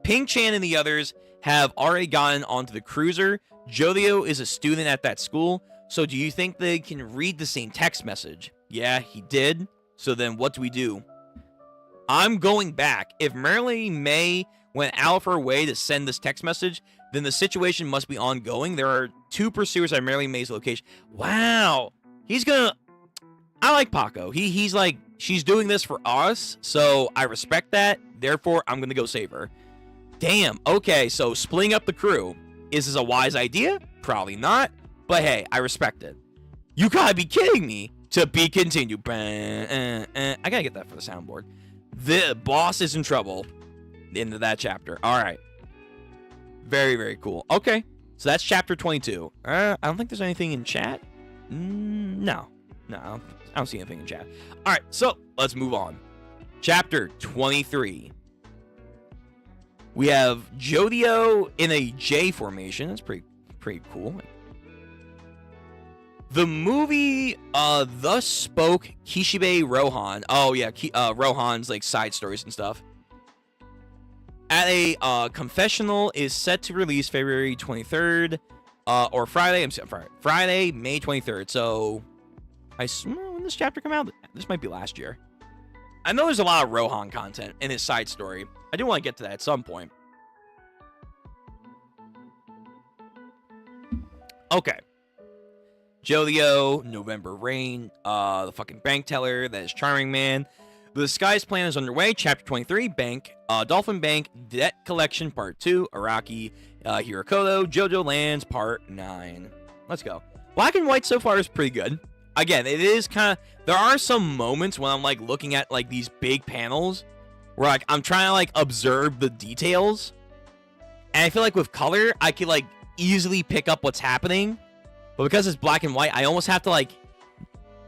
Pink Chan and the others have already gotten onto the cruiser. Jojo is a student at that school. So do you think they can read the same text message? Yeah, he did. So then what do we do? I'm going back. If Marilyn May went out of her way to send this text message, then the situation must be ongoing. There are 2 pursuers at Marilyn May's location. Wow. He's gonna... I like Paco. He's like, she's doing this for us, so I respect that. Therefore, I'm gonna go save her. Damn. Okay, so splitting up the crew. Is this a wise idea? Probably not. But hey, I respect it. You gotta be kidding me. To be continued. I gotta get that for the soundboard. The boss is in trouble. Into that chapter. Alright. Very, very cool. Okay. So that's chapter 22. I don't think there's anything in chat. No. No, I don't see anything in chat. Alright, so let's move on. Chapter 23. We have Jojo in a J formation. That's pretty cool. The movie thus spoke Kishibe Rohan. Oh yeah, Rohan's like side stories and stuff. At a confessional is set to release February 23rd or Friday. I'm sorry, Friday, May 23rd. So when this chapter come out? This might be last year. I know there's a lot of Rohan content in his side story. I do want to get to that at some point. Okay. Jojo, November Rain, the fucking bank teller, that is Charming Man. The disguise plan is underway. Chapter 23, Bank, Dolphin Bank, Debt Collection, Part 2, Araki, Hirakoto, Jojo Lands, Part 9. Let's go. Black and white so far is pretty good. Again, it is kind of... There are some moments when I'm, like, looking at, like, these big panels where, like, I'm trying to, like, observe the details. And I feel like with color, I could, like, easily pick up what's happening. But because it's black and white, I almost have to, like,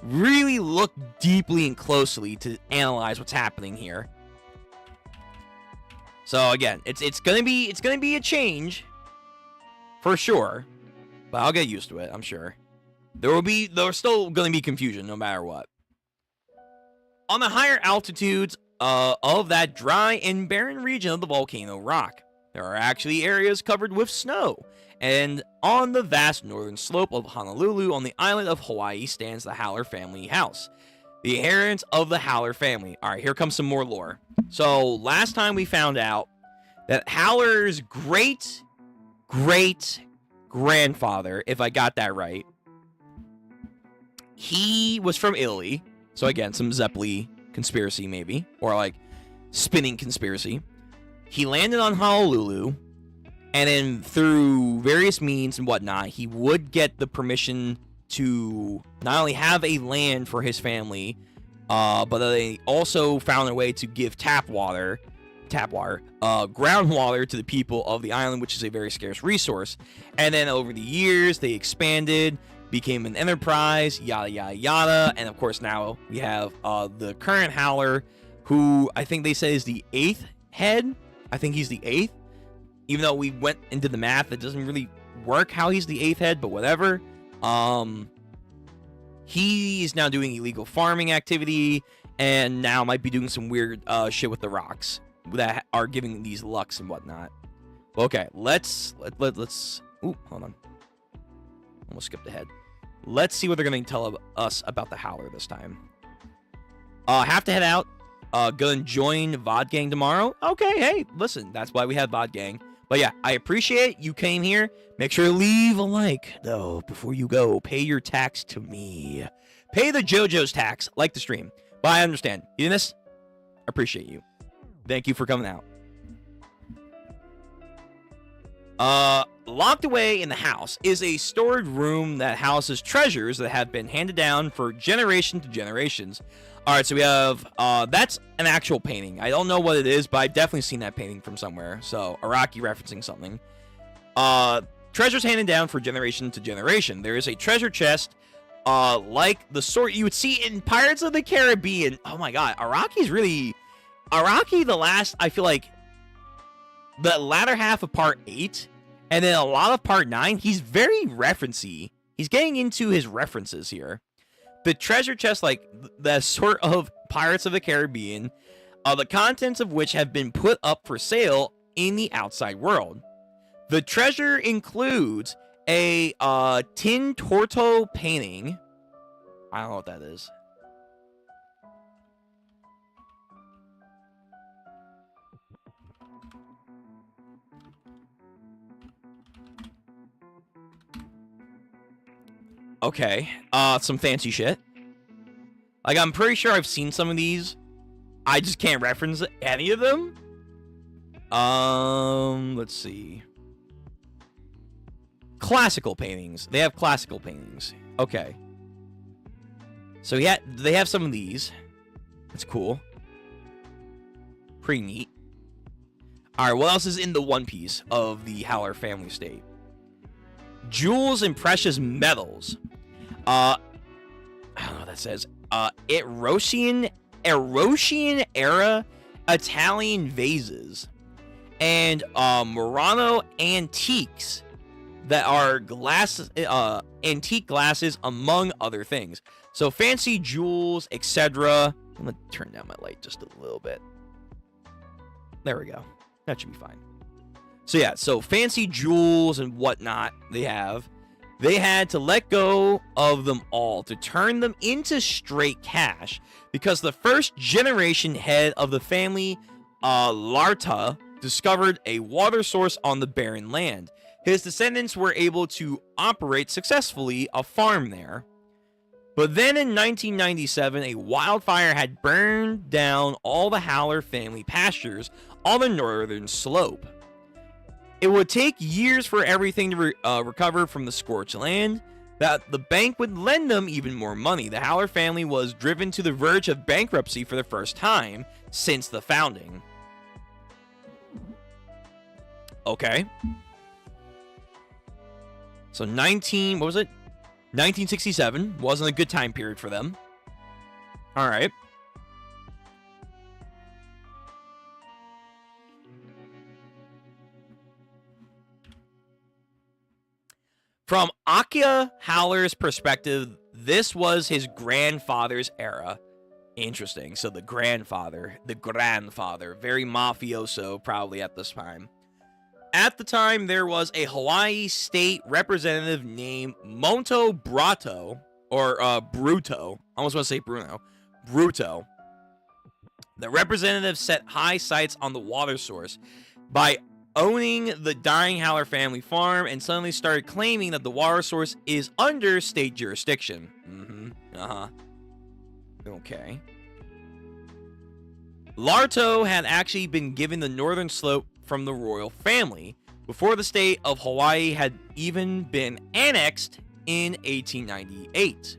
really look deeply and closely to analyze what's happening here. So, again, it's gonna be a change. For sure. But I'll get used to it, I'm sure. There's still going to be confusion no matter what. On the higher altitudes of that dry and barren region of the volcano rock, there are actually areas covered with snow. And on the vast northern slope of Honolulu on the island of Hawaii stands the Howler family house. The inheritance of the Howler family. All right, here comes some more lore. So last time we found out that Howler's great grandfather, if I got that right, he was from Italy. So again, some Zeppeli conspiracy maybe, or like spinning conspiracy. He landed on Honolulu, and then through various means and whatnot, he would get the permission to not only have a land for his family, but they also found a way to give groundwater to the people of the island, which is a very scarce resource. And then over the years, they expanded, became an enterprise, yada, yada, yada. And of course, now we have the current Howler, who I think they say is the 8th head. I think he's the 8th. Even though we went into the math, it doesn't really work how he's the 8th head, but whatever. He's now doing illegal farming activity, and now might be doing some weird shit with the rocks that are giving these lucks and whatnot. Okay, let's ooh, hold on. Almost skipped ahead. Let's see what they're going to tell us about the Howler this time. Have to head out. Gonna join VOD Gang tomorrow. Okay, hey, listen, that's why we have VOD Gang. But yeah, I appreciate you came here. Make sure to leave a like, though, before you go. Pay your tax to me. Pay the Jojo's tax. Like the stream. But I understand. You did this? Appreciate you. Thank you for coming out. Locked away in the house is a stored room that houses treasures that have been handed down for generation to generations. All right, so we have, that's an actual painting. I don't know what it is, but I've definitely seen that painting from somewhere. So, Araki referencing something. Treasures handed down for generation to generation. There is a treasure chest, like the sort you would see in Pirates of the Caribbean. Oh my god, Araki, I feel like, the latter half of part 8, and then a lot of part 9, he's very referencey. He's getting into his references here. The treasure chest, like the sort of Pirates of the Caribbean, the contents of which have been put up for sale in the outside world. The treasure includes a Tin Torto painting. I don't know what that is. Okay, some fancy shit. Like, I'm pretty sure I've seen some of these. I just can't reference any of them. Let's see. Classical paintings. They have classical paintings. Okay. So yeah, they have some of these. That's cool. Pretty neat. Alright, what else is in the One Piece of the Howler family estate? Jewels and precious metals. I don't know what that says. Etruscan era Italian vases. And Murano antiques that are antique glasses, among other things. So fancy jewels, etc. I'm gonna turn down my light just a little bit. There we go. That should be fine. So yeah, so fancy jewels and whatnot they have. They had to let go of them all to turn them into straight cash because the first generation head of the family, Larta, discovered a water source on the barren land. His descendants were able to operate successfully a farm there. But then in 1997, a wildfire had burned down all the Howler family pastures on the northern slope. It would take years for everything to recover from the scorched land, that the bank would lend them even more money. The Howler family was driven to the verge of bankruptcy for the first time since the founding. Okay. So 1967 wasn't a good time period for them. All right. From Akia Howler's perspective, this was his grandfather's era. Interesting. So the grandfather, very mafioso probably at this time. At the time, there was a Hawaii state representative named Monto Brato, or Bruto. I almost want to say Bruno. Bruto. The representative set high sights on the water source by owning the dying Howler family farm and suddenly started claiming that the water source is under state jurisdiction. Okay. Larto had actually been given the northern slope from the royal family before the state of Hawaii had even been annexed in 1898.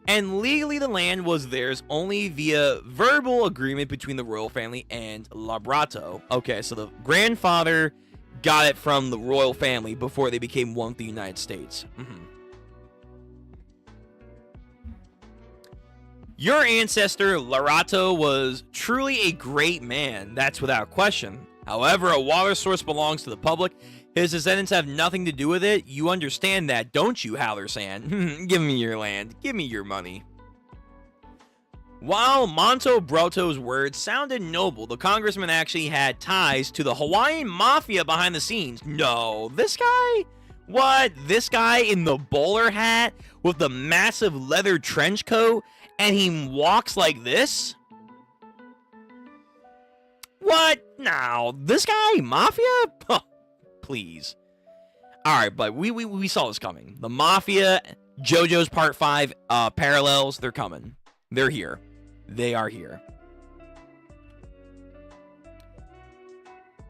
And legally the land was theirs only via verbal agreement between the royal family and Labrato. Okay, so the grandfather got it from the royal family before they became one with the United States. Your ancestor, Larato, was truly a great man, that's without question. However, a water source belongs to the public. His descendants have nothing to do with it. You understand that, don't you, Howler-san? Give me your land. Give me your money. While Monto Broto's words sounded noble, the congressman actually had ties to the Hawaiian mafia behind the scenes. No, this guy? What? This guy in the bowler hat with the massive leather trench coat, and he walks like this? What? No, this guy? Mafia? Huh, please. Alright, but we saw this coming. The Mafia, JoJo's Part 5 parallels, they're coming. They're here. They are here.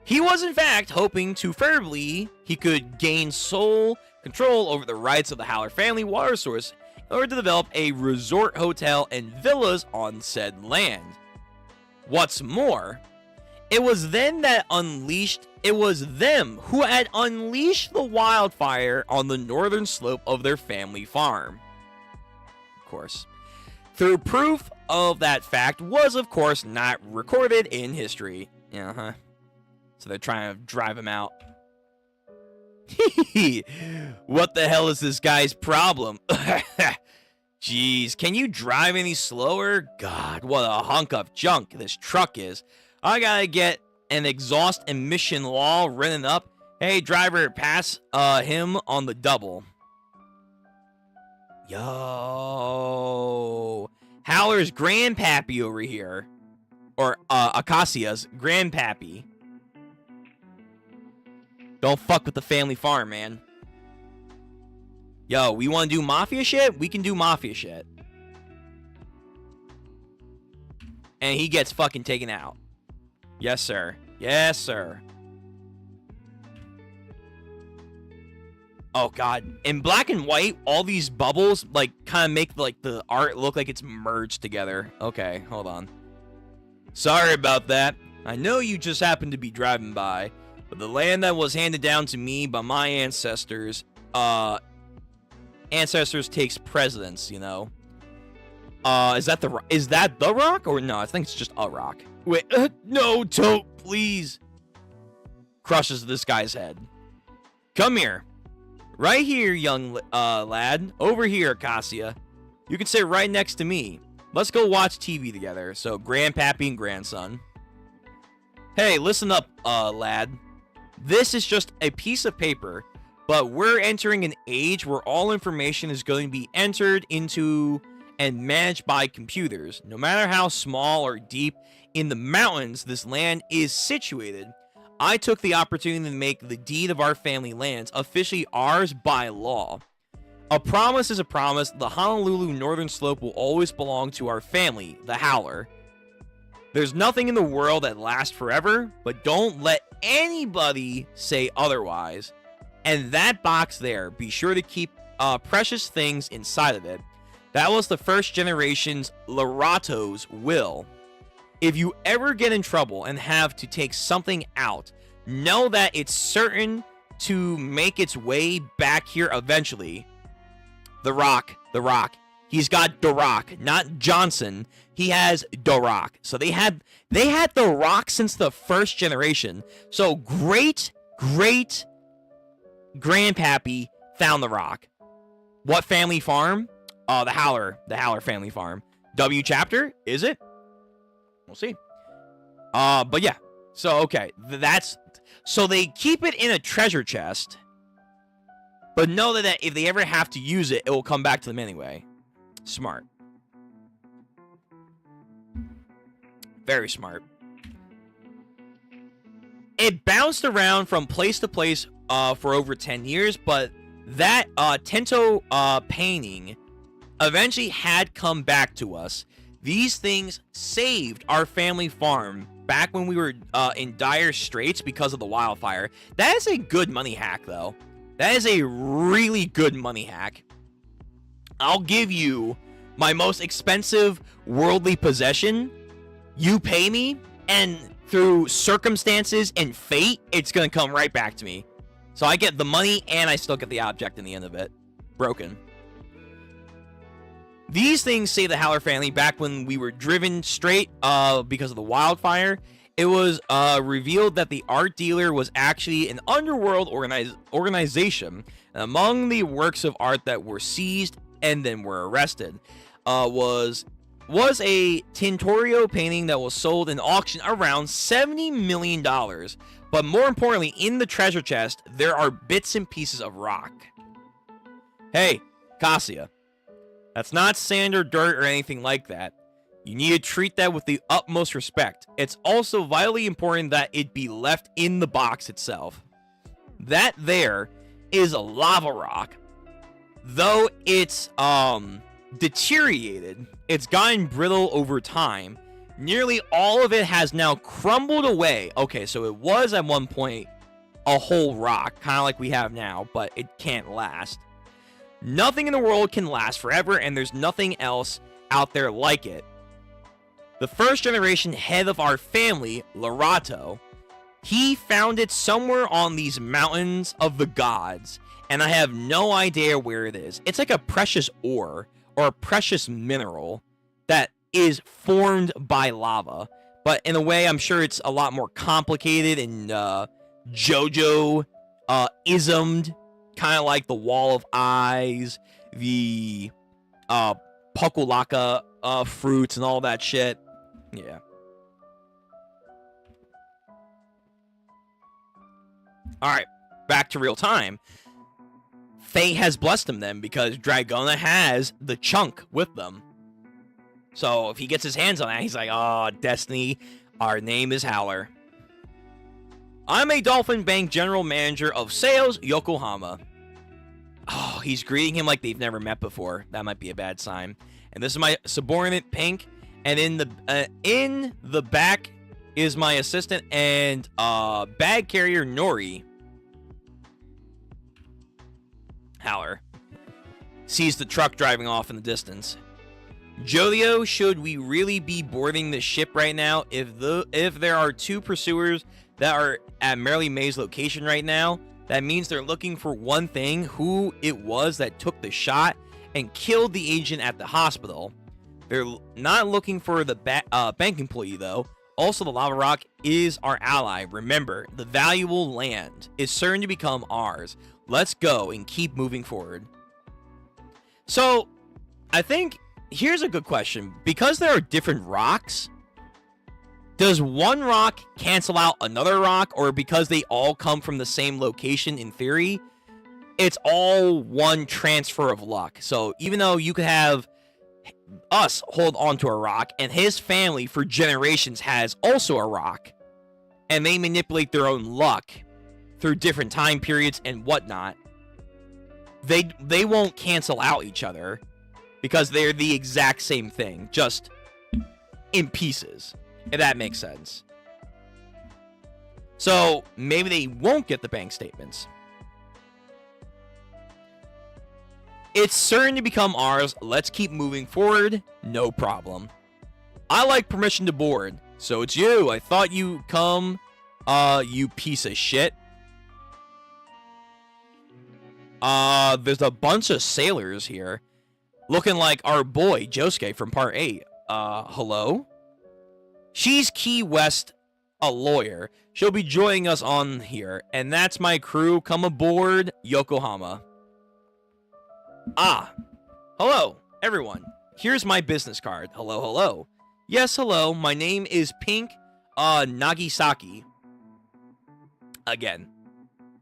He was, in fact, hoping to fervently he could gain sole control over the rights of the Howler family water source in order to develop a resort hotel and villas on said land. What's more, it was them who had unleashed the wildfire on the northern slope of their family farm. Of course. Through proof of that fact was, of course, not recorded in history. So they're trying to drive him out. What the hell is this guy's problem? Jeez, can you drive any slower? God, what a hunk of junk this truck is. I gotta get an exhaust emission law written up. Hey, driver, pass him on the double. Yo. Howler's grandpappy over here. Or, Acacia's grandpappy. Don't fuck with the family farm, man. Yo, we want to do mafia shit? We can do mafia shit. And he gets fucking taken out. Yes, sir. Yes, sir. Oh, God. In black and white, all these bubbles, like, kind of make, like, the art look like it's merged together. Okay, hold on. Sorry about that. I know you just happened to be driving by, but the land that was handed down to me by my ancestors, takes precedence, you know? Is that the rock? Or no, I think it's just a rock. Wait, no, don't, please. Crushes this guy's head. Come here. Right here, young lad. Over here, Acacia. You can sit right next to me. Let's go watch TV together. So, grandpappy and grandson. Hey, listen up, lad. This is just a piece of paper, but we're entering an age where all information is going to be entered into and managed by computers. No matter how small or deep in the mountains this land is situated, I took the opportunity to make the deed of our family lands officially ours by law. A promise is a promise. The Honolulu Northern Slope will always belong to our family, the Howler. There's nothing in the world that lasts forever, but don't let anybody say otherwise. And that box there, be sure to keep precious things inside of it. That was the first generation's Larato's will. If you ever get in trouble and have to take something out, know that it's certain to make its way back here eventually. The Rock. He's got The Rock, not Johnson. He has The Rock. So they had The Rock since the first generation. So great grandpappy found the rock. What family farm? The Howler family farm. W chapter? Is it? We'll see. But yeah. So, okay. So they keep it in a treasure chest, but know that if they ever have to use it, it will come back to them anyway. Smart. Very smart. It bounced around from place to place for over 10 years, but that Tento painting eventually had come back to us. These things saved our family farm back when we were in dire straits because of the wildfire. That is a good money hack, though. That is a really good money hack. I'll give you my most expensive worldly possession. You pay me, and through circumstances and fate, it's going to come right back to me. So I get the money, and I still get the object in the end of it. Broken. These things saved the Howler family back when we were driven straight because of the wildfire. It was revealed that the art dealer was actually an underworld organization. And among the works of art that were seized and then were arrested was a Tintorio painting that was sold in auction around $70 million. But more importantly, in the treasure chest, there are bits and pieces of rock. Hey, Cassia. That's not sand or dirt or anything like that. You need to treat that with the utmost respect. It's also vitally important that it be left in the box itself. That there is a lava rock. Though it's deteriorated, it's gotten brittle over time. Nearly all of it has now crumbled away. Okay, so it was at one point a whole rock, kind of like we have now, but it can't last. Nothing in the world can last forever, and there's nothing else out there like it. The first generation head of our family, Lorato, he found it somewhere on these mountains of the gods, and I have no idea where it is. It's like a precious ore, or a precious mineral, that is formed by lava. But in a way, I'm sure it's a lot more complicated and Jojo ismed. Kind of like the Wall of Eyes, the Pukulaka fruits, and all that shit. Yeah. Alright, back to real time. Fate has blessed him then, because Dragona has the chunk with them. So if he gets his hands on that, he's like, oh, Destiny, our name is Howler. I'm a Dolphin Bank General Manager of Sales, Yokohama. Oh, he's greeting him like they've never met before. That might be a bad sign. And this is my subordinate, Pink. And in the back is my assistant and bag carrier, Nori. Howler sees the truck driving off in the distance. Jojo, should we really be boarding this ship right now? If there are two pursuers that are at Merrily May's location right now, that means they're looking for one thing: who it was that took the shot and killed the agent at the hospital. They're not looking for the bank employee, though. Also, the lava rock is our ally. Remember, the valuable land is certain to become ours. Let's go and keep moving forward. So, I think here's a good question. Because there are different rocks, does one rock cancel out another rock, or because they all come from the same location in theory, it's all one transfer of luck? So even though you could have us hold onto a rock, and his family for generations has also a rock, and they manipulate their own luck through different time periods and whatnot, they won't cancel out each other because they're the exact same thing, just in pieces. If that makes sense. So, maybe they won't get the bank statements. It's certain to become ours. Let's keep moving forward. No problem. I like permission to board. So it's you. I thought you come, you piece of shit. There's a bunch of sailors here. Looking like our boy, Josuke from Part 8. Hello? She's Key West, a lawyer. She'll be joining us on here. And that's my crew. Come aboard, Yokohama. Ah, hello, everyone. Here's my business card. Hello, hello. Yes, hello. My name is Pink Nagisaki. Again,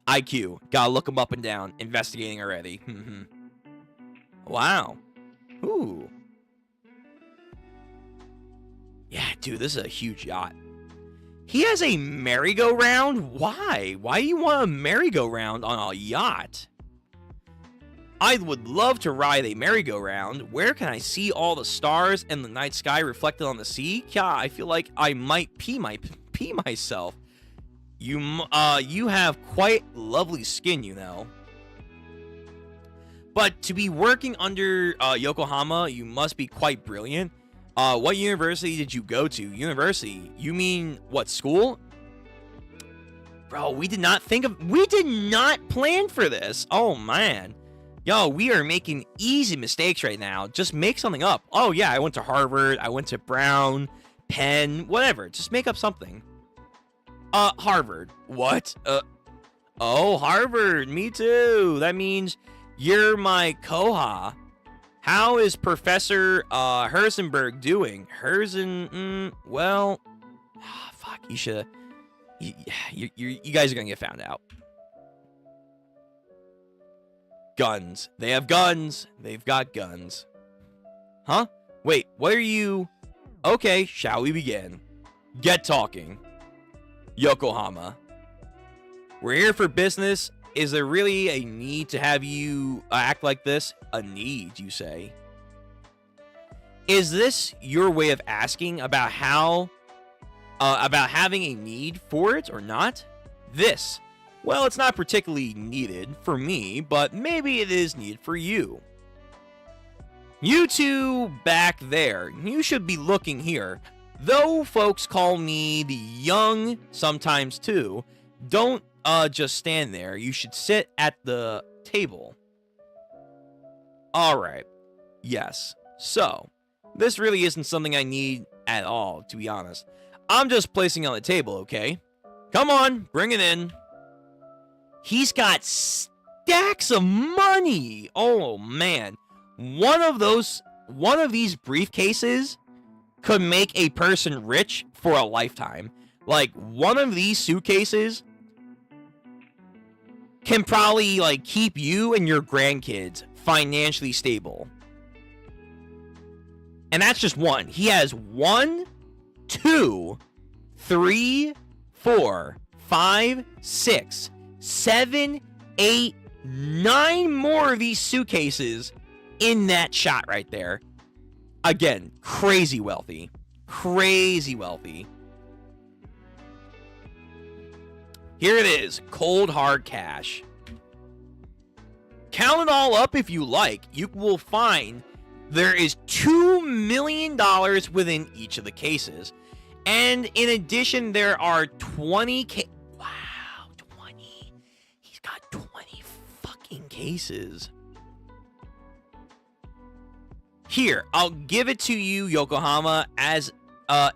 IQ. Gotta look him up and down. Investigating already. Wow. Ooh. Yeah, dude, this is a huge yacht. He has a merry-go-round? Why? Why do you want a merry-go-round on a yacht? I would love to ride a merry-go-round. Where can I see all the stars and the night sky reflected on the sea? Yeah, I feel like I might pee myself. You have quite lovely skin, you know. But to be working under Yokohama, you must be quite brilliant. What university did you go to? University? You mean what, school? Bro, we did not plan for this. Oh man. Yo, we are making easy mistakes right now. Just make something up. Oh yeah, I went to Harvard, I went to Brown, Penn, whatever. Just make up something. Harvard. What? Oh, Harvard. Me too. That means you're my Koha. How is Professor Herzenberg doing? Well, fuck. You should. You guys are gonna get found out. Guns. They have guns. They've got guns. Huh? Wait. What are you? Okay. Shall we begin? Get talking. Yokohama. We're here for business. Is there really a need to have you act like this? A need, you say? Is this your way of asking about having a need for it or not? This. Well, it's not particularly needed for me, but maybe it is needed for you. You two back there, you should be looking here. Though folks call me the young sometimes too, don't just stand there. You should sit at the table. Alright. Yes. So, this really isn't something I need at all, to be honest. I'm just placing it on the table, okay? Come on, bring it in. He's got stacks of money. Oh, man. One of these briefcases could make a person rich for a lifetime. Like, one of these suitcases can probably, like, keep you and your grandkids financially stable. And that's just one. He has 1, 2, 3, 4, 5, 6, 7, 8, 9 more of these suitcases in that shot right there. Again, crazy wealthy. Crazy wealthy. Here it is. Cold hard cash. Count it all up if you like. You will find there is $2 million within each of the cases. And in addition, there are 20 wow, 20. He's got 20 fucking cases. Here, I'll give it to you, Yokohama, as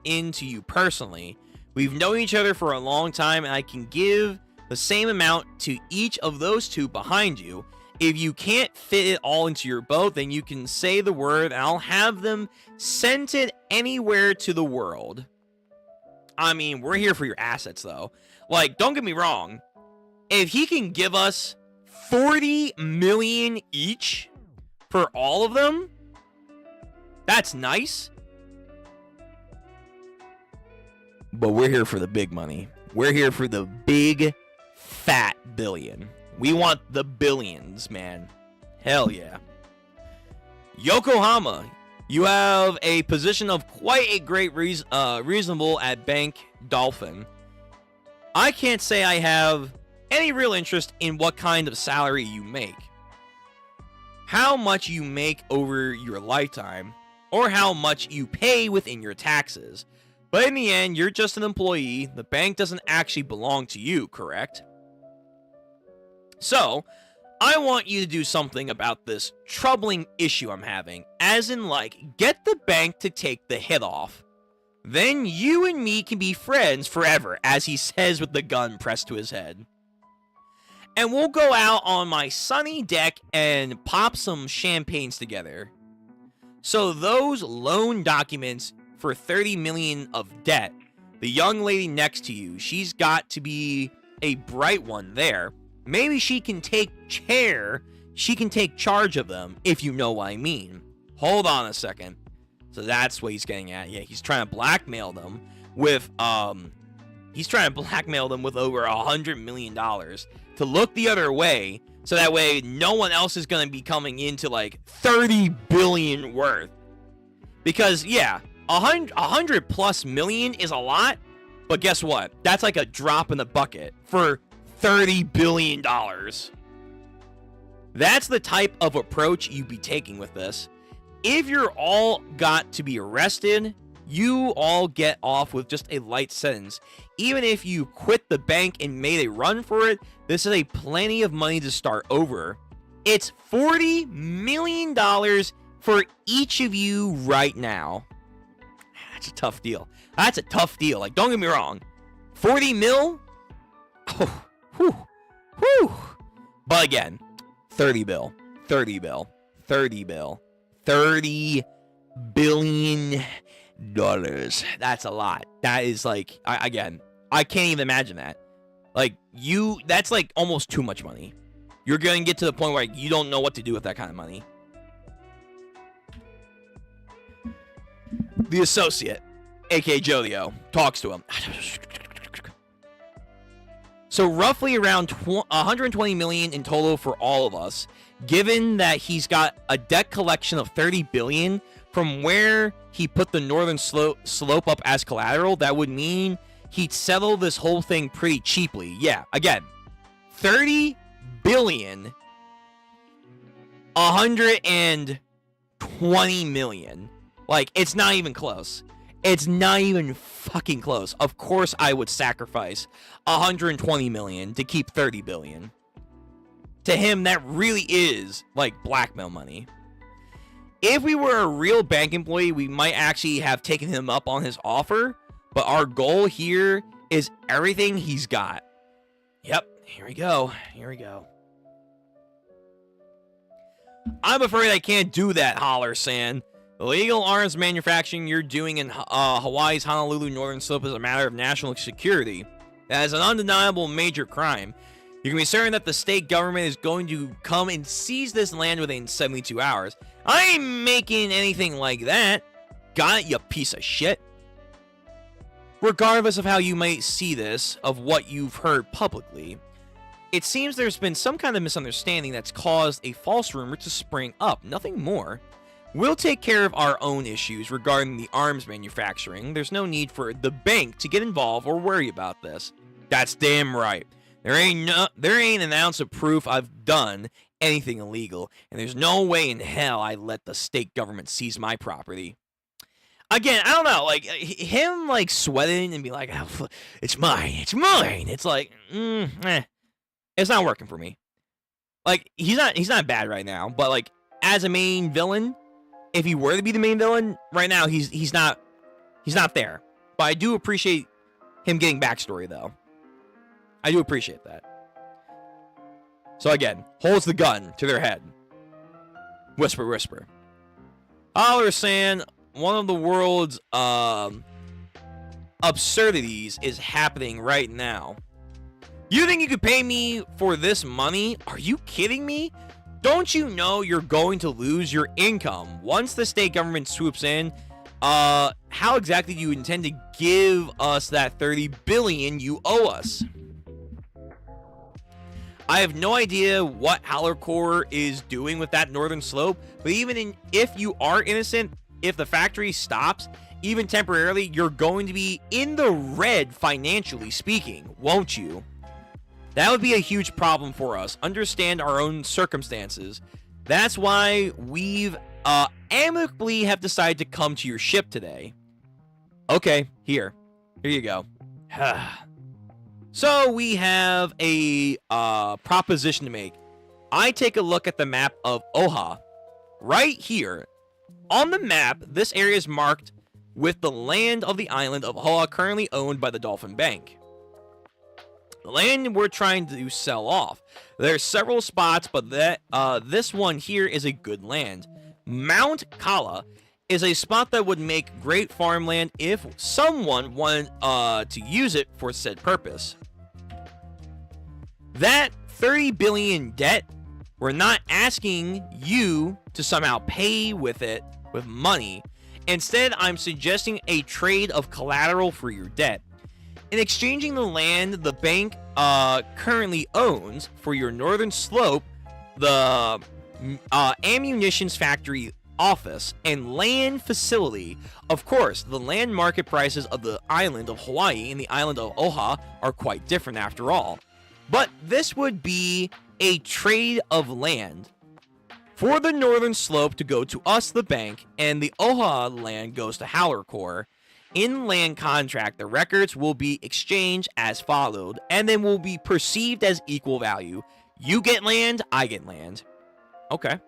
into you personally. We've known each other for a long time, and I can give the same amount to each of those two behind you. If you can't fit it all into your boat, then you can say the word, and I'll have them sent it anywhere to the world. I mean, we're here for your assets, though. Like, don't get me wrong. If he can give us 40 million each for all of them, that's nice. But we're here for the big money. We're here for the big, fat billion. We want the billions, man. Hell yeah. Yokohama, you have a position of quite a great reasonable at Bank Dolphin. I can't say I have any real interest in what kind of salary you make, how much you make over your lifetime, or how much you pay within your taxes. But in the end, you're just an employee. The bank doesn't actually belong to you, correct? So, I want you to do something about this troubling issue I'm having. As in, like, get the bank to take the hit off. Then you and me can be friends forever, as he says with the gun pressed to his head. and we'll go out on my sunny deck and pop some champagnes together. So those loan documents for 30 million of debt, the young lady next to you, she's got to be a bright one there. Maybe she can take charge of them, if you know what I mean. Hold on a second. So that's what he's getting at. Yeah, he's trying to blackmail them with over $100 million to look the other way, so that way no one else is going to be coming into like 30 billion worth. Because yeah, 100 plus million is a lot, but guess what? That's like a drop in the bucket for $30 billion. That's the type of approach you'd be taking with this. If you're all got to be arrested, you all get off with just a light sentence. Even if you quit the bank and made a run for it, this is a plenty of money to start over. It's $40 million for each of you right now. That's a tough deal. That's a tough deal. Like, don't get me wrong. 40 mil? Oh, whew, whew. But again, 30 bill, 30 bill, 30 bill, $30 billion. That's a lot. That is like, I can't even imagine that. Like, that's like almost too much money. You're going to get to the point where you don't know what to do with that kind of money. The associate, aka Jojo, talks to him. So roughly around 120 million in total for all of us, given that he's got a debt collection of 30 billion from where he put the northern slope up as collateral. That would mean he'd settle this whole thing pretty cheaply. Yeah, again, 30 billion, 120 million. Like, it's not even close. It's not even fucking close. Of course I would sacrifice 120 million to keep 30 billion. To him, that really is like blackmail money. If we were a real bank employee, we might actually have taken him up on his offer, but our goal here is everything he's got. Yep, here we go. Here we go. I'm afraid I can't do that, Holler San. Illegal arms manufacturing you're doing in Hawaii's Honolulu Northern Slope is a matter of national security. That is an undeniable major crime. You can be certain that the state government is going to come and seize this land within 72 hours. I ain't making anything like that. Got it, you piece of shit. Regardless of how you might see this, of what you've heard publicly, it seems there's been some kind of misunderstanding that's caused a false rumor to spring up. Nothing more. We'll take care of our own issues regarding the arms manufacturing. There's no need for the bank to get involved or worry about this. That's damn right. There ain't an ounce of proof I've done anything illegal, and there's no way in hell I let the state government seize my property. Again, I don't know, like, him, like, sweating and be like, oh, it's mine, it's mine. It's like, it's not working for me. Like, he's not bad right now, but, like, as a main villain, if he were to be the main villain, right now, he's not there. But I do appreciate him getting backstory, though. I do appreciate that. So again, holds the gun to their head. Whisper, whisper. Holler San, one of the world's absurdities is happening right now. You think you could pay me for this money? Are you kidding me? Don't you know you're going to lose your income once the state government swoops in? How exactly do you intend to give us that 30 billion you owe us? I have no idea what Howler Corps is doing with that northern slope, but even if you are innocent, if the factory stops, even temporarily, you're going to be in the red financially speaking, won't you? That would be a huge problem for us. Understand our own circumstances. That's why we've amicably have decided to come to your ship today. Okay, here you go. So we have a proposition to make. I take a look at the map of Oha. Right here. On the map, this area is marked with the land of the island of Oha currently owned by the Dolphin Bank. The land we're trying to sell off. There's several spots, but this one here is a good land. Mount Kala is a spot that would make great farmland if someone wanted to use it for said purpose. That 30 billion debt, we're not asking you to somehow pay with it with money. Instead, I'm suggesting a trade of collateral for your debt. In exchanging the land the bank currently owns for your northern slope, the ammunitions factory office and land facility. Of course, the land market prices of the island of Hawaii and the island of Oahu are quite different after all. But this would be a trade of land. For the northern slope to go to us, the bank, and the Oahu land goes to Howler Corps. In land contract, the records will be exchanged as followed, and then will be perceived as equal value. You get land, I get land. Okay.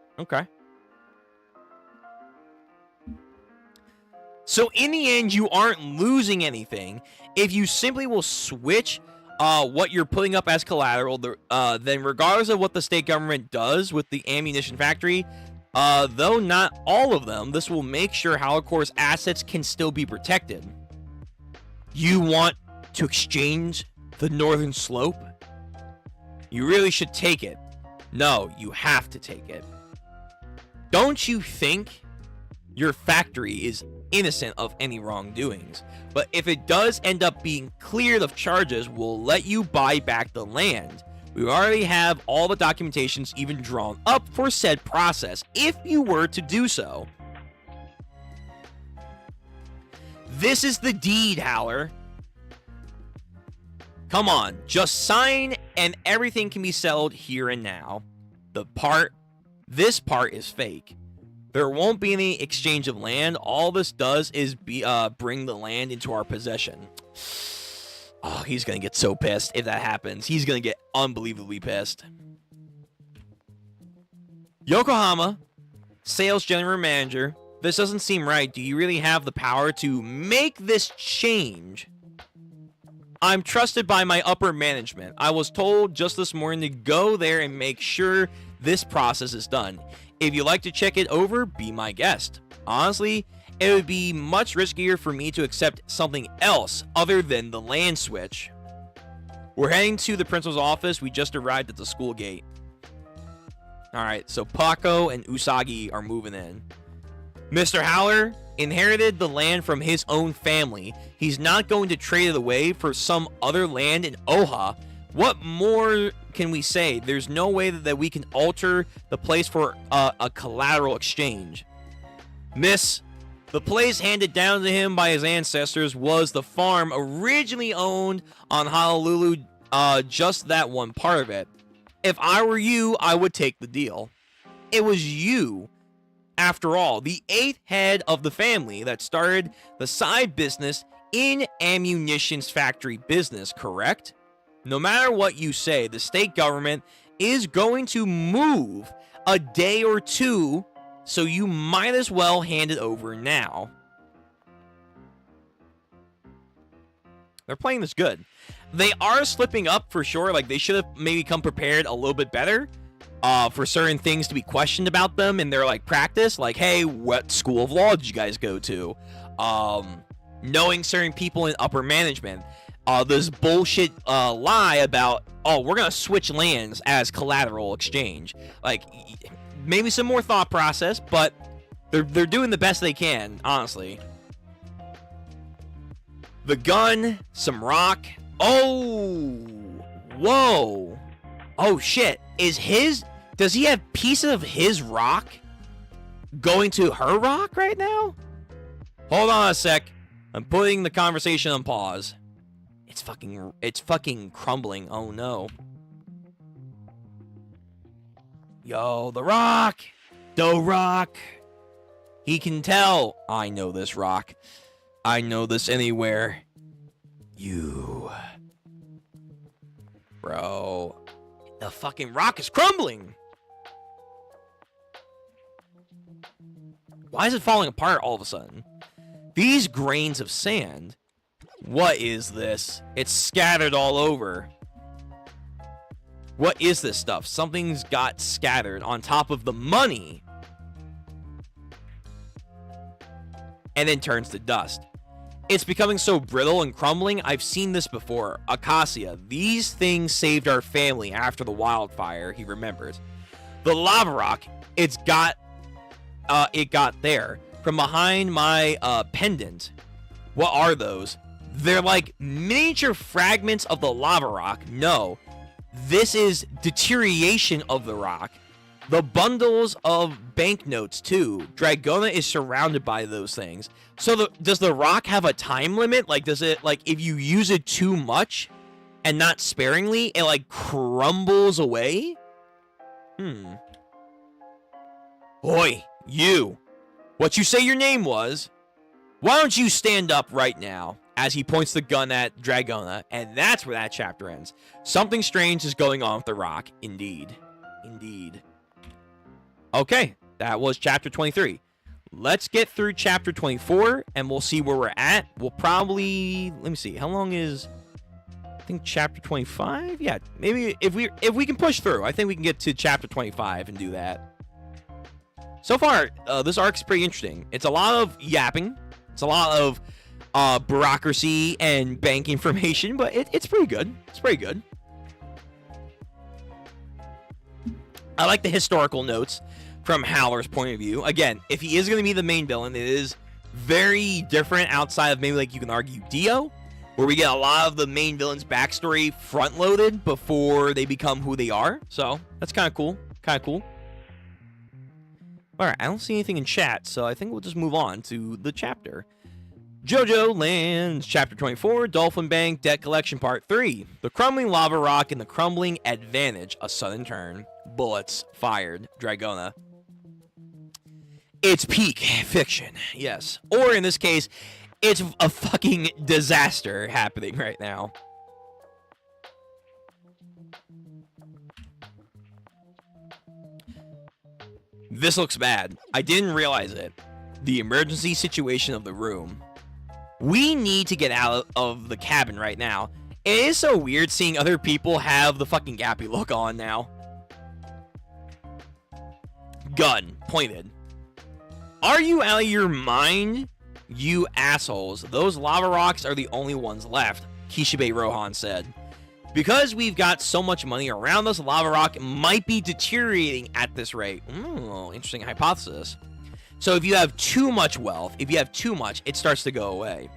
So in the end, you aren't losing anything. If you simply will switch what you're putting up as collateral, then regardless of what the state government does with the ammunition factory, though not all of them, this will make sure Holocor's assets can still be protected. You want to exchange the northern slope? You really should take it. No, you have to take it. Don't you think your factory is innocent of any wrongdoings? But if it does end up being cleared of charges, we'll let you buy back the land. We already have all the documentations even drawn up for said process, if you were to do so. This is the deed, Howler. Come on, just sign and everything can be settled here and now. This part is fake. There won't be any exchange of land. All this does is bring the land into our possession. Oh, he's going to get so pissed if that happens. He's going to get unbelievably pissed. Yokohama, sales general manager. This doesn't seem right. Do you really have the power to make this change? I'm trusted by my upper management. I was told just this morning to go there and make sure this process is done. If you'd like to check it over, be my guest. Honestly, it would be much riskier for me to accept something else other than the land switch. We're heading to the principal's office. We just arrived at the school gate. Alright, so Paco and Usagi are moving in. Mr. Howler inherited the land from his own family. He's not going to trade it away for some other land in Oahu. What more can we say? There's no way that we can alter the place for a collateral exchange. Miss, the place handed down to him by his ancestors was the farm originally owned on Honolulu, just that one part of it. If I were you, I would take the deal. It was you, after all, the 8th head of the family that started the side business in ammunitions factory business, correct? No matter what you say, the state government is going to move a day or two, so you might as well hand it over now. They're playing this good. They are slipping up for sure. Like, they should have maybe come prepared a little bit better for certain things to be questioned about them in their, like, practice. Like, hey, what school of law did you guys go to? Knowing certain people in upper management. This bullshit lie about, oh, we're going to switch lands as collateral exchange. Like, maybe some more thought process, but they're doing the best they can, honestly. The gun, some rock. Oh, whoa. Oh, shit. Does he have pieces of his rock going to her rock right now? Hold on a sec. I'm putting the conversation on pause. It's fucking crumbling. Oh, no. Yo, the rock. The rock. He can tell. I know this rock. I know this anywhere. You. Bro. The fucking rock is crumbling. Why is it falling apart all of a sudden? These grains of sand. What is this? It's scattered all over. What is this stuff? Something's got scattered on top of the money and then turns to dust. It's becoming so brittle and crumbling. I've seen this before. Acacia, these things saved our family after the wildfire, he remembers. The lava rock, it got there. From behind my pendant. What are those? They're like miniature fragments of the lava rock. No. This is deterioration of the rock. The bundles of banknotes, too. Dragona is surrounded by those things. So does the rock have a time limit? Like, does it, like, if you use it too much and not sparingly, it, like, crumbles away? Oi, you. What you say your name was? Why don't you stand up right now? As he points the gun at Dragona, and that's where that chapter ends. Something strange is going on with the rock. Indeed. Indeed. Okay, that was chapter 23. Let's get through chapter 24, and we'll see where we're at. We'll probably... Let me see. How long is... I think chapter 25? Yeah, maybe if we can push through, I think we can get to chapter 25 and do that. So far, this arc's pretty interesting. It's a lot of yapping. It's a lot of bureaucracy and bank information, but it's pretty good. It's pretty good. I like the historical notes from Howler's point of view. Again, if he is going to be the main villain, it is very different outside of maybe, like, you can argue Dio, where we get a lot of the main villain's backstory front-loaded before they become who they are. So, that's kind of cool. Kind of cool. Alright, I don't see anything in chat, so I think we'll just move on to the chapter. Jojo lands, Chapter 24, Dolphin Bank, Debt Collection Part 3. The Crumbling Lava Rock and the Crumbling Advantage, a sudden turn. Bullets fired, Dragona. It's peak fiction, yes. Or in this case, it's a fucking disaster happening right now. This looks bad. I didn't realize it. The emergency situation of the room. We need to get out of the cabin right now. It is so weird seeing other people have the fucking gappy look on now. Gun pointed. Are you out of your mind? You assholes. Those lava rocks are the only ones left, Kishibe Rohan said. Because we've got so much money around us, lava rock might be deteriorating at this rate. Interesting hypothesis. So if you have too much wealth, if you have too much, it starts to go away.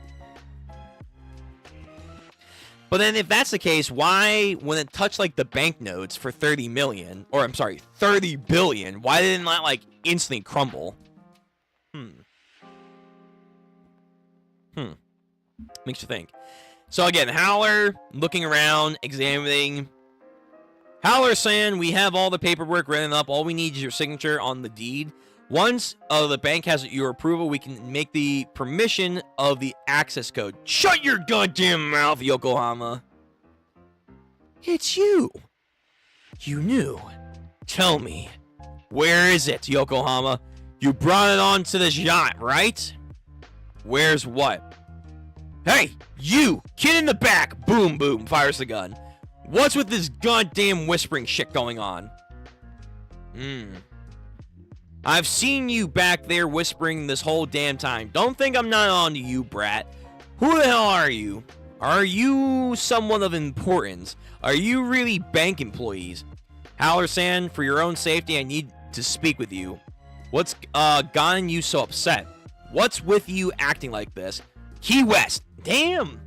But then if that's the case, why, when it touched like the banknotes for 30 million, or I'm sorry, 30 billion, why didn't that like instantly crumble? Makes you think. So again, Howler looking around, examining. Howler saying, we have all the paperwork written up. All we need is your signature on the deed. Once the bank has your approval, we can make the permission of the access code. Shut your goddamn mouth, Yokohama. It's you. You knew. Tell me, where is it, Yokohama? You brought it onto this yacht, right? Where's what? Hey, you! Kid in the back! Boom, boom, fires the gun. What's with this goddamn whispering shit going on? I've seen you back there whispering this whole damn time. Don't think I'm not on to you, brat. Who the hell are you? Are you someone of importance? Are you really bank employees? Howler-san, for your own safety, I need to speak with you. What's gotten you so upset? What's with you acting like this? Key West. Damn.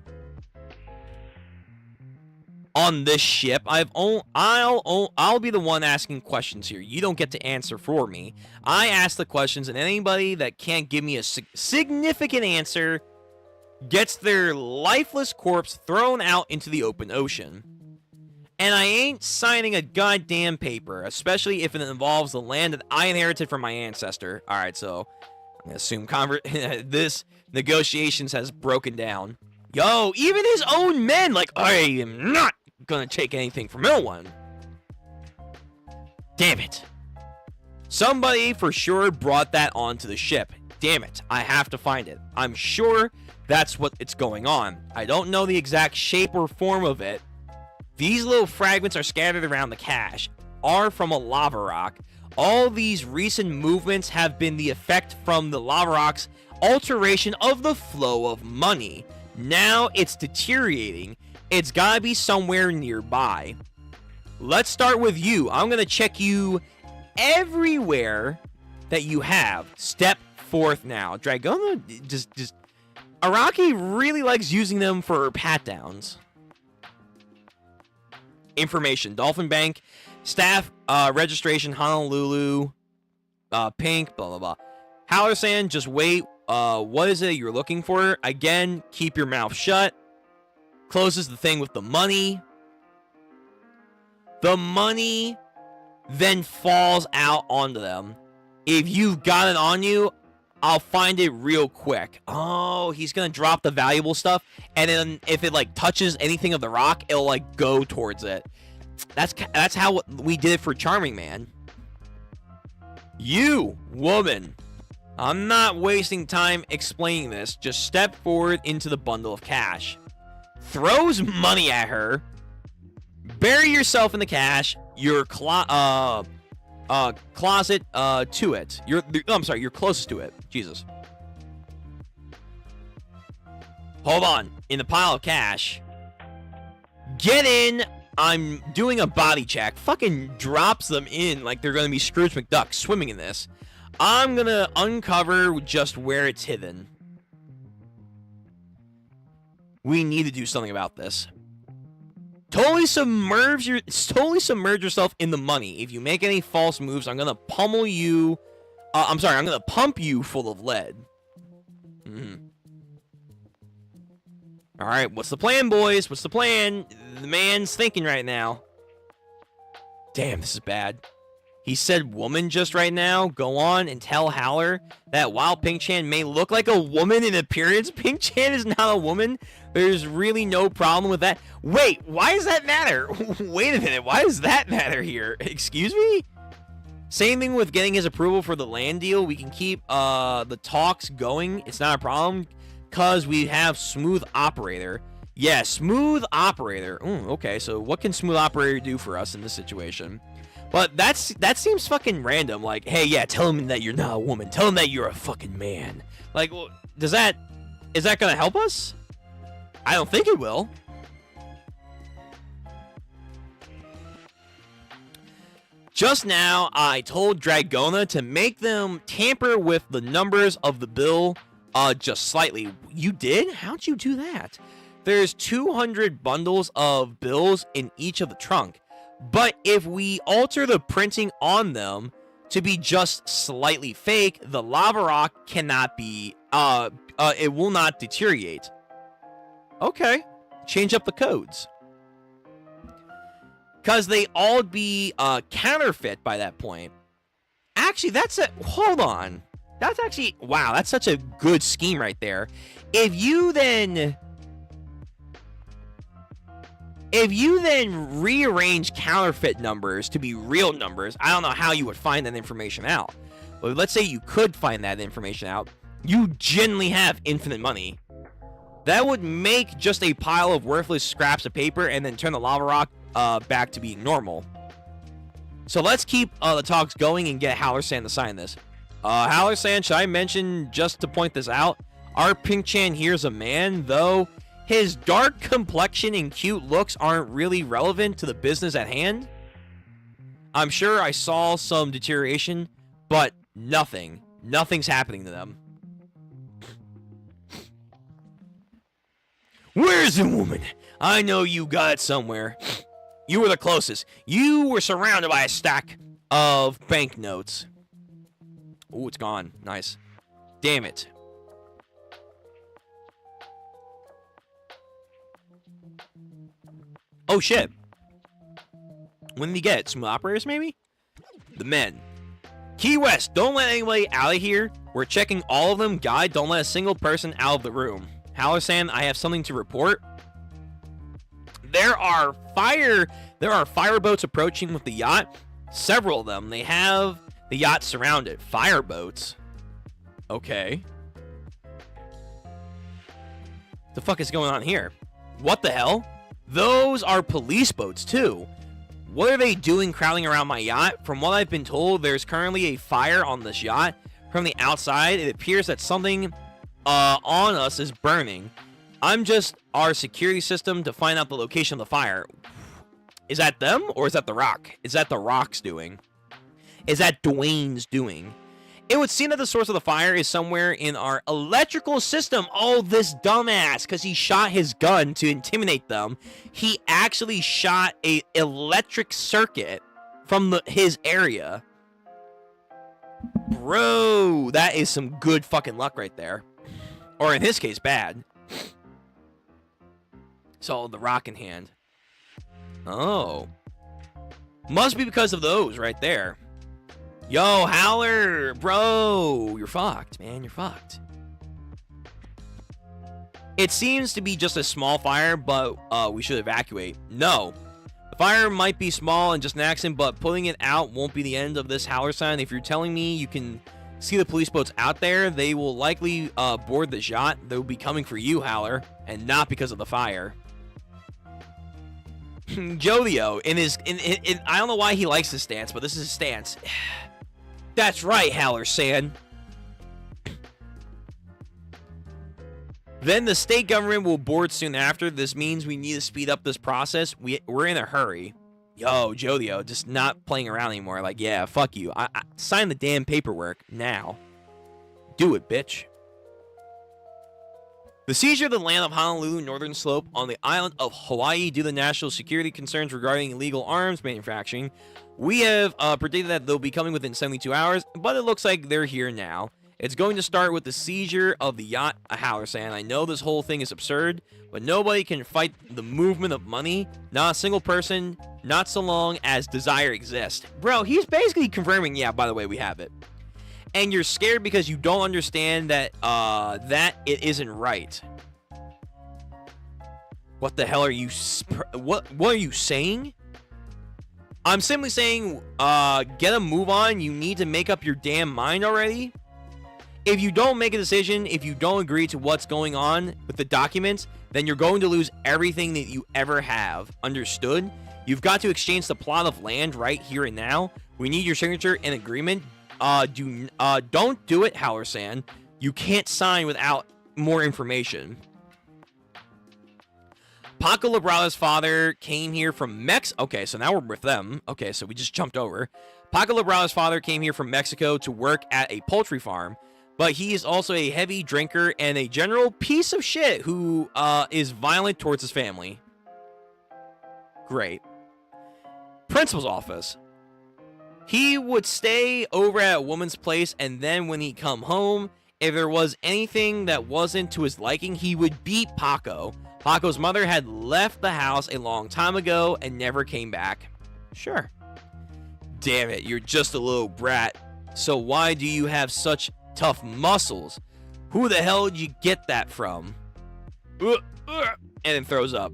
On this ship, I'll be the one asking questions here. You don't get to answer for me. I ask the questions, and anybody that can't give me a significant answer gets their lifeless corpse thrown out into the open ocean. And I ain't signing a goddamn paper, especially if it involves the land that I inherited from my ancestor. All right, so I'm gonna assume this negotiations has broken down. Yo, even his own men, like, I am not gonna take anything from no one. Damn it. Somebody for sure brought that onto the ship. Damn it, I have to find it. I'm sure that's what it's going on. I don't know the exact shape or form of it. These little fragments are scattered around the cache, are from a lava rock. All these recent movements have been the effect from the lava rock's alteration of the flow of money. Now it's deteriorating. It's gotta be somewhere nearby. Let's start with you. I'm gonna check you everywhere that you have. Step forth now. Dragona just Araki really likes using them for pat downs. Information: Dolphin Bank, staff, registration, Honolulu, pink, blah blah blah. Hallersan, just wait. What is it you're looking for? Again, keep your mouth shut. Closes the thing with the money. The money then falls out onto them. If you've got it on you, I'll find it real quick. Oh, he's gonna drop the valuable stuff, and then if it like touches anything of the rock, it'll like go towards it. That's how we did it for Charming Man. You, woman. I'm not wasting time explaining this. Just step forward into the bundle of cash. Throws money at her. Bury yourself in the cash. Your closet to it. I'm sorry, you're closest to it. Jesus. Hold on. In the pile of cash. Get in. I'm doing a body check. Fucking drops them in like they're gonna be Scrooge McDuck swimming in this. I'm gonna uncover just where it's hidden. We need to do something about this. Totally submerge yourself in the money. If you make any false moves, I'm gonna pummel you. I'm gonna pump you full of lead. All right, what's the plan, boys? What's the plan? The man's thinking right now. Damn, this is bad. He said woman just right now. Go on and tell Howler that while Pink-chan may look like a woman in appearance, Pink-chan is not a woman. There's really no problem with that. Wait, why does that matter? Wait a minute, why does that matter here? Excuse me? Same thing with getting his approval for the land deal. We can keep the talks going. It's not a problem because we have Smooth Operator. Yeah, Smooth Operator. Okay, so what can Smooth Operator do for us in this situation? But that seems fucking random. Like, hey, yeah, tell him that you're not a woman. Tell him that you're a fucking man. Like, is that gonna help us? I don't think it will. Just now, I told Dragona to make them tamper with the numbers of the bill just slightly. You did? How'd you do that? There's 200 bundles of bills in each of the trunk. But if we alter the printing on them to be just slightly fake, the lava rock cannot be, it will not deteriorate. Okay. Change up the codes. Because they all be counterfeit by that point. Actually, hold on. That's actually, wow, that's such a good scheme right there. If you then rearrange counterfeit numbers to be real numbers, I don't know how you would find that information out. But let's say you could find that information out. You genuinely have infinite money. That would make just a pile of worthless scraps of paper and then turn the lava rock back to being normal. So let's keep the talks going and get Hallersan to sign this. Hallersan, should I mention, just to point this out, our Pink-chan here's a man, though his dark complexion and cute looks aren't really relevant to the business at hand. I'm sure I saw some deterioration, but nothing's happening to them. Where's the woman? I know you got it somewhere. You were the closest. You were surrounded by a stack of banknotes. Oh, it's gone. Nice. Damn it. Oh, shit. When did he get it? Smooth operators, maybe? The men. Key West, don't let anybody out of here. We're checking all of them. Guy, don't let a single person out of the room. Hallersan, I have something to report. There are fireboats approaching with the yacht. Several of them. They have the yacht surrounded. Fireboats? Okay. The fuck is going on here? What the hell? Those are police boats, too. What are they doing crowding around my yacht? From what I've been told, there's currently a fire on this yacht. From the outside, it appears that something on us is burning. I'm just our security system to find out the location of the fire. Is that them, or is that the Rock? Is that the Rock's doing? Is that Dwayne's doing? It would seem that the source of the fire is somewhere in our electrical system. Oh, this dumbass, because he shot his gun to intimidate them. He actually shot a electric circuit from his area. Bro, that is some good fucking luck right there. Or in his case, bad. So, the Rock in hand. Oh. Must be because of those right there. Yo, Howler, bro, you're fucked, man, you're fucked. It seems to be just a small fire, but we should evacuate. No. The fire might be small and just an accident, but putting it out won't be the end of this Howler sign. If you're telling me you can see the police boats out there, they will likely board the yacht. They'll be coming for you, Howler, and not because of the fire. Jojo, I don't know why he likes this stance, but this is his stance. That's right, Howler San. Then the state government will board soon after. This means we need to speed up this process. We're in a hurry. Yo, Jojo, just not playing around anymore. Like, yeah, fuck you. I sign the damn paperwork now. Do it, bitch. The seizure of the land of Honolulu Northern Slope on the island of Hawaii due to national security concerns regarding illegal arms manufacturing. We have predicted that they'll be coming within 72 hours, but it looks like they're here now. It's going to start with the seizure of the yacht Howlersan. I know this whole thing is absurd, but nobody can fight the movement of money. Not a single person, not so long as desire exists. Bro, he's basically confirming, yeah, by the way, we have it. And you're scared because you don't understand that it isn't right. What the hell are you... What are you saying? I'm simply saying, get a move on. You need to make up your damn mind already. If you don't make a decision, if you don't agree to what's going on with the documents, then you're going to lose everything that you ever have. Understood? You've got to exchange the plot of land right here and now. We need your signature and agreement. Don't do it, Howler-san. You can't sign without more information. Paco Labrada's father came here from Mexico. Okay, so now we're with them. Okay, so we just jumped over. Paco Labrada's father came here from Mexico to work at a poultry farm, but he is also a heavy drinker and a general piece of shit who is violent towards his family. Great. Principal's office. He would stay over at a woman's place, and then when he come home, if there was anything that wasn't to his liking, he would beat Paco. Paco's mother had left the house a long time ago and never came back. Sure. Damn it, you're just a little brat. So why do you have such tough muscles? Who the hell did you get that from? And then throws up.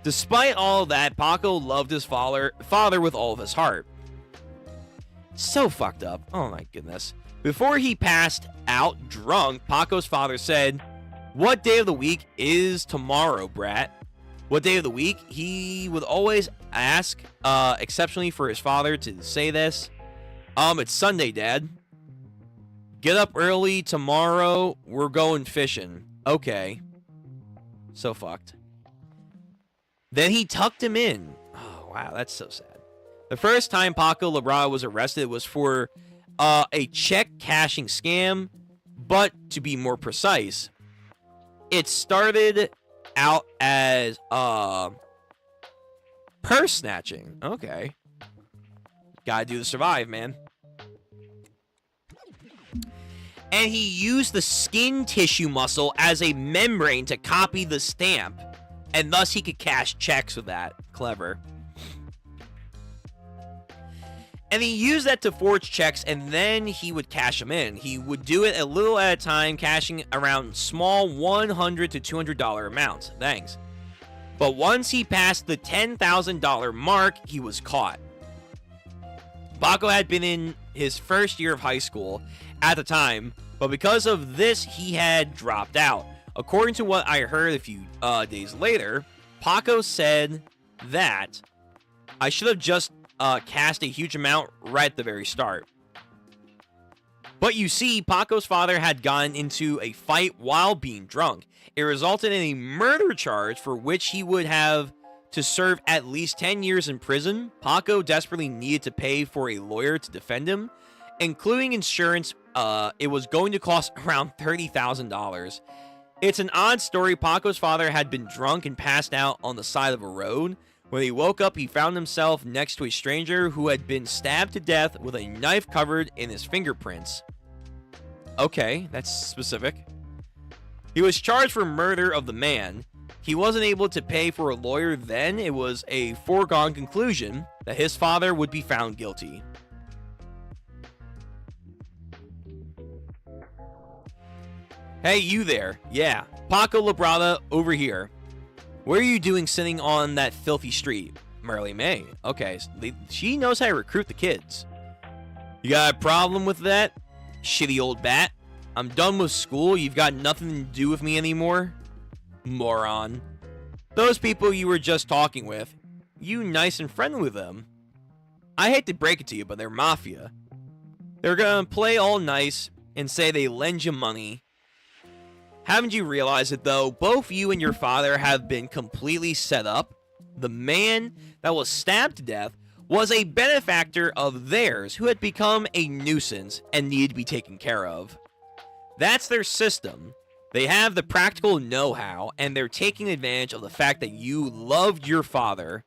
Despite all of that, Paco loved his father with all of his heart. So fucked up. Oh my goodness. Before he passed out drunk, Paco's father said, "What day of the week is tomorrow, brat?" What day of the week? He would always ask, exceptionally for his father to say this. It's Sunday, Dad. Get up early tomorrow. We're going fishing. Okay. So fucked. Then he tucked him in. Oh, wow, that's so sad. The first time Paco Labrada was arrested was for a check cashing scam, but to be more precise, it started out as purse snatching. Okay. Gotta do to survive, man. And he used the skin tissue muscle as a membrane to copy the stamp, and thus he could cash checks with that. Clever. And he used that to forge checks, and then he would cash them in. He would do it a little at a time, cashing around small $100 to $200 amounts. Thanks. But once he passed the $10,000 mark, he was caught. Paco had been in his first year of high school at the time, but because of this, he had dropped out. According to what I heard a few days later, Paco said that I should have just cast a huge amount right at the very start. But you see, Paco's father had gotten into a fight while being drunk. It resulted in a murder charge for which he would have to serve at least 10 years in prison. Paco desperately needed to pay for a lawyer to defend him, including insurance. It was going to cost around $30,000. It's an odd story. Paco's father had been drunk and passed out on the side of a road. When he woke up, he found himself next to a stranger who had been stabbed to death with a knife covered in his fingerprints. Okay, that's specific. He was charged for murder of the man. He wasn't able to pay for a lawyer then. It was a foregone conclusion that his father would be found guilty. Hey, you there. Yeah, Paco Labrada over here. What are you doing sitting on that filthy street? Merle May. Okay, she knows how to recruit the kids. You got a problem with that? Shitty old bat. I'm done with school. You've got nothing to do with me anymore. Moron. Those people you were just talking with, you nice and friendly with them. I hate to break it to you, but they're mafia. They're gonna play all nice and say they lend you money. Haven't you realized it, though? Both you and your father have been completely set up. The man that was stabbed to death was a benefactor of theirs who had become a nuisance and needed to be taken care of. That's their system. They have the practical know-how, and they're taking advantage of the fact that you loved your father.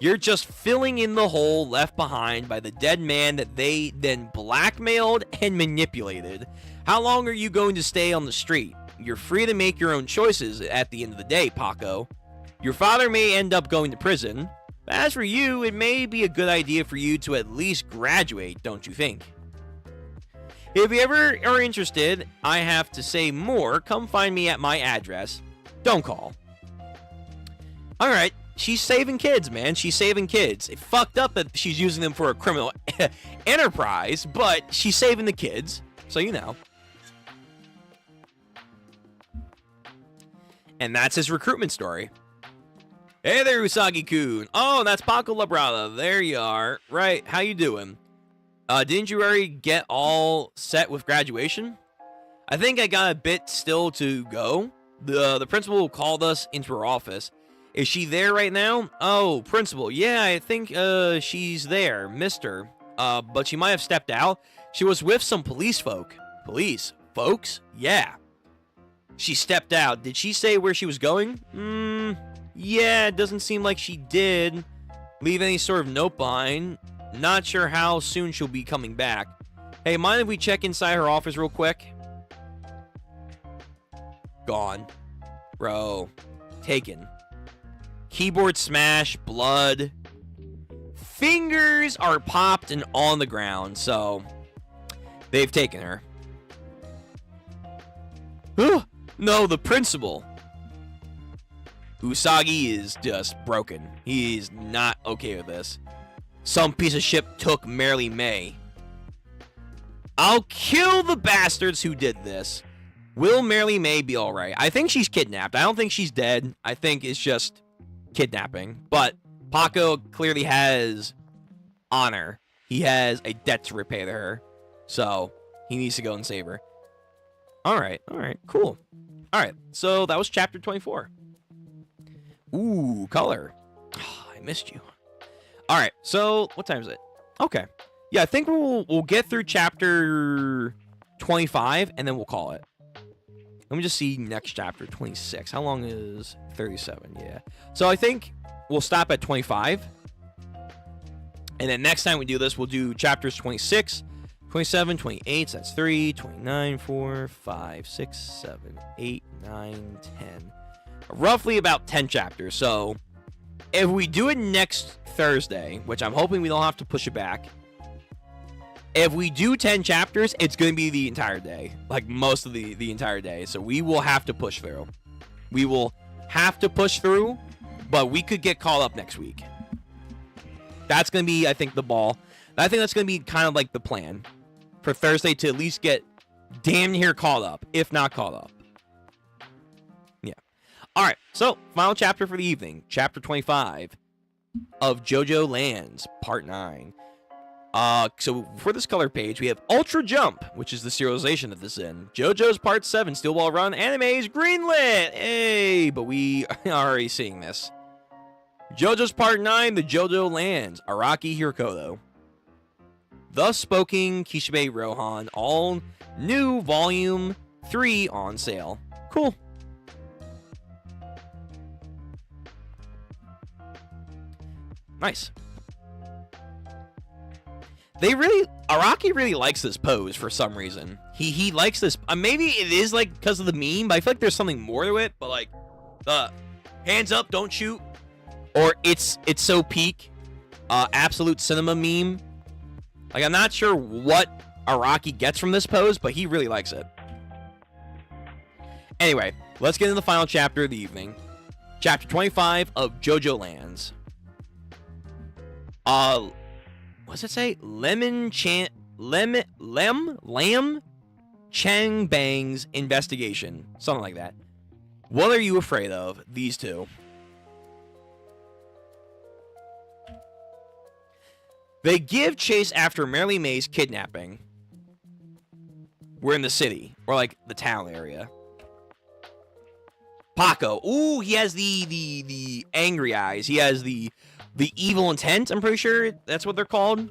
You're just filling in the hole left behind by the dead man that they then blackmailed and manipulated. How long are you going to stay on the street? You're free to make your own choices at the end of the day, Paco. Your father may end up going to prison, but as for you, it may be a good idea for you to at least graduate, don't you think? If you ever are interested, I have to say more, come find me at my address. Don't call. Alright, she's saving kids, man. She's saving kids. It fucked up that she's using them for a criminal enterprise, but she's saving the kids, so you know. And that's his recruitment story. Hey there, Usagi-kun. Oh, that's Paco Labrada. There you are. Right, how you doing? Didn't you already get all set with graduation? I think I got a bit still to go. The principal called us into her office. Is she there right now? Oh, principal. Yeah, I think she's there. Missed her. But she might have stepped out. She was with some police folk. Police? Folks? Yeah. She stepped out. Did she say where she was going? Yeah, it doesn't seem like she did. Leave any sort of note behind. Not sure how soon she'll be coming back. Hey, mind if we check inside her office real quick? Gone. Bro. Taken. Keyboard smash, blood. Fingers are popped and on the ground, so they've taken her. No, the principal. Usagi is just broken. He's not okay with this. Some piece of shit took Merle May. I'll kill the bastards who did this. Will Merle May be alright? I think she's kidnapped. I don't think she's dead. I think it's just kidnapping. But Paco clearly has honor. He has a debt to repay to her. So he needs to go and save her. Alright, cool. Alright, so that was chapter 24. Ooh, color. Oh, I missed you. Alright, so what time is it? Okay. Yeah, I think we'll get through chapter 25 and then we'll call it. Let me just see next chapter, 26. How long is 37? Yeah. So I think we'll stop at 25. And then next time we do this, we'll do chapters 26, 27, 28, so that's 3, 29, 4, 5, 6, 7, 8, 9, 10. Roughly about 10 chapters. So if we do it next Thursday, which I'm hoping we don't have to push it back, if we do 10 chapters, it's going to be the entire day. Like most of the entire day. So we will have to push through. We will have to push through, but we could get caught up next week. That's going to be, I think, the ball. I think that's going to be kind of like the plan for Thursday to at least get damn near caught up, if not caught up. Yeah. All right, so final chapter for the evening, chapter 25 of Jojo Lands, part 9. So for this color page, we have Ultra Jump, which is the serialization of this in. JoJo's Part 7, Steel Ball Run, animes greenlit! Hey, but we are already seeing this. JoJo's Part 9, the Jojo Lands, Araki Hirokoto. Thus Spoken Kishibe Rohan, all new Volume 3 on sale. Cool. Nice. Araki really likes this pose for some reason. He likes this. Maybe it is like because of the meme, but I feel like there's something more to it. But like the hands up, don't shoot, or it's so peak, absolute cinema meme. Like I'm not sure what Araki gets from this pose, but he really likes it. Anyway, let's get into the final chapter of the evening, chapter 25 of Jojo Lands. What's it say? Lam Chang Bang's investigation. Something like that. What are you afraid of? These two. They give chase after Merely May's kidnapping. We're in the city. Or like the town area. Paco. Ooh, he has the angry eyes. He has the evil intent, I'm pretty sure that's what they're called.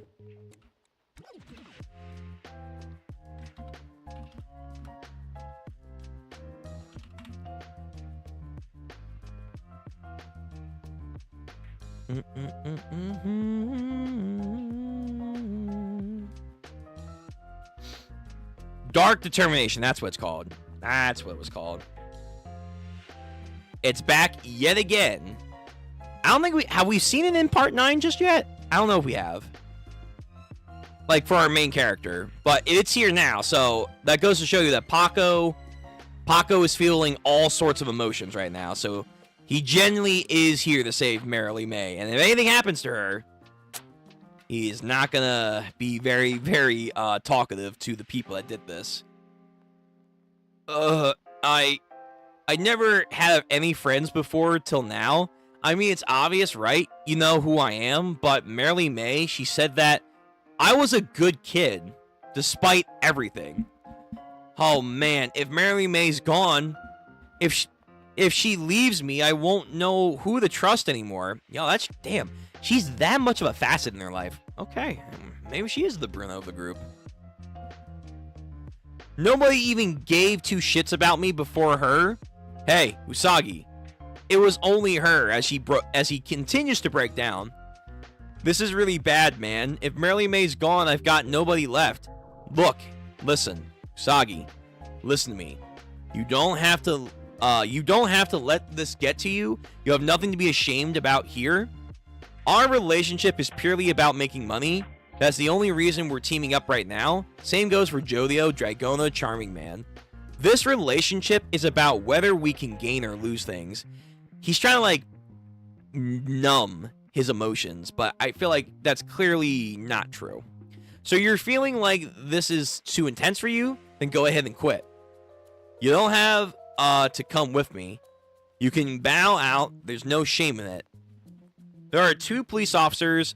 Dark Determination, that's what it's called. That's what it was called. It's back yet again. I don't think have we seen it in part 9 just yet? I don't know if we have. Like for our main character, but it's here now. So that goes to show you that Paco is feeling all sorts of emotions right now. So he genuinely is here to save Merely May. And if anything happens to her, he is not gonna be very, very talkative to the people that did this. I never had any friends before till now. I mean, it's obvious, right? You know who I am, but Merely May, she said that I was a good kid, despite everything. Oh man, if Merely May's gone, if she leaves me, I won't know who to trust anymore. Yo, that's, damn, she's that much of a facet in their life. Okay, maybe she is the Bruno of the group. Nobody even gave two shits about me before her. Hey, Usagi. It was only her as he continues to break down. This is really bad, man. If Merely May's gone, I've got nobody left. Look, listen, Usagi, listen to me. You don't have to let this get to you. You have nothing to be ashamed about here. Our relationship is purely about making money. That's the only reason we're teaming up right now. Same goes for Jodio, Dragona, Charming Man. This relationship is about whether we can gain or lose things. He's trying to, like, numb his emotions, but I feel like that's clearly not true. So you're feeling like this is too intense for you? Then go ahead and quit. You don't have to come with me. You can bow out. There's no shame in it. There are 2 police officers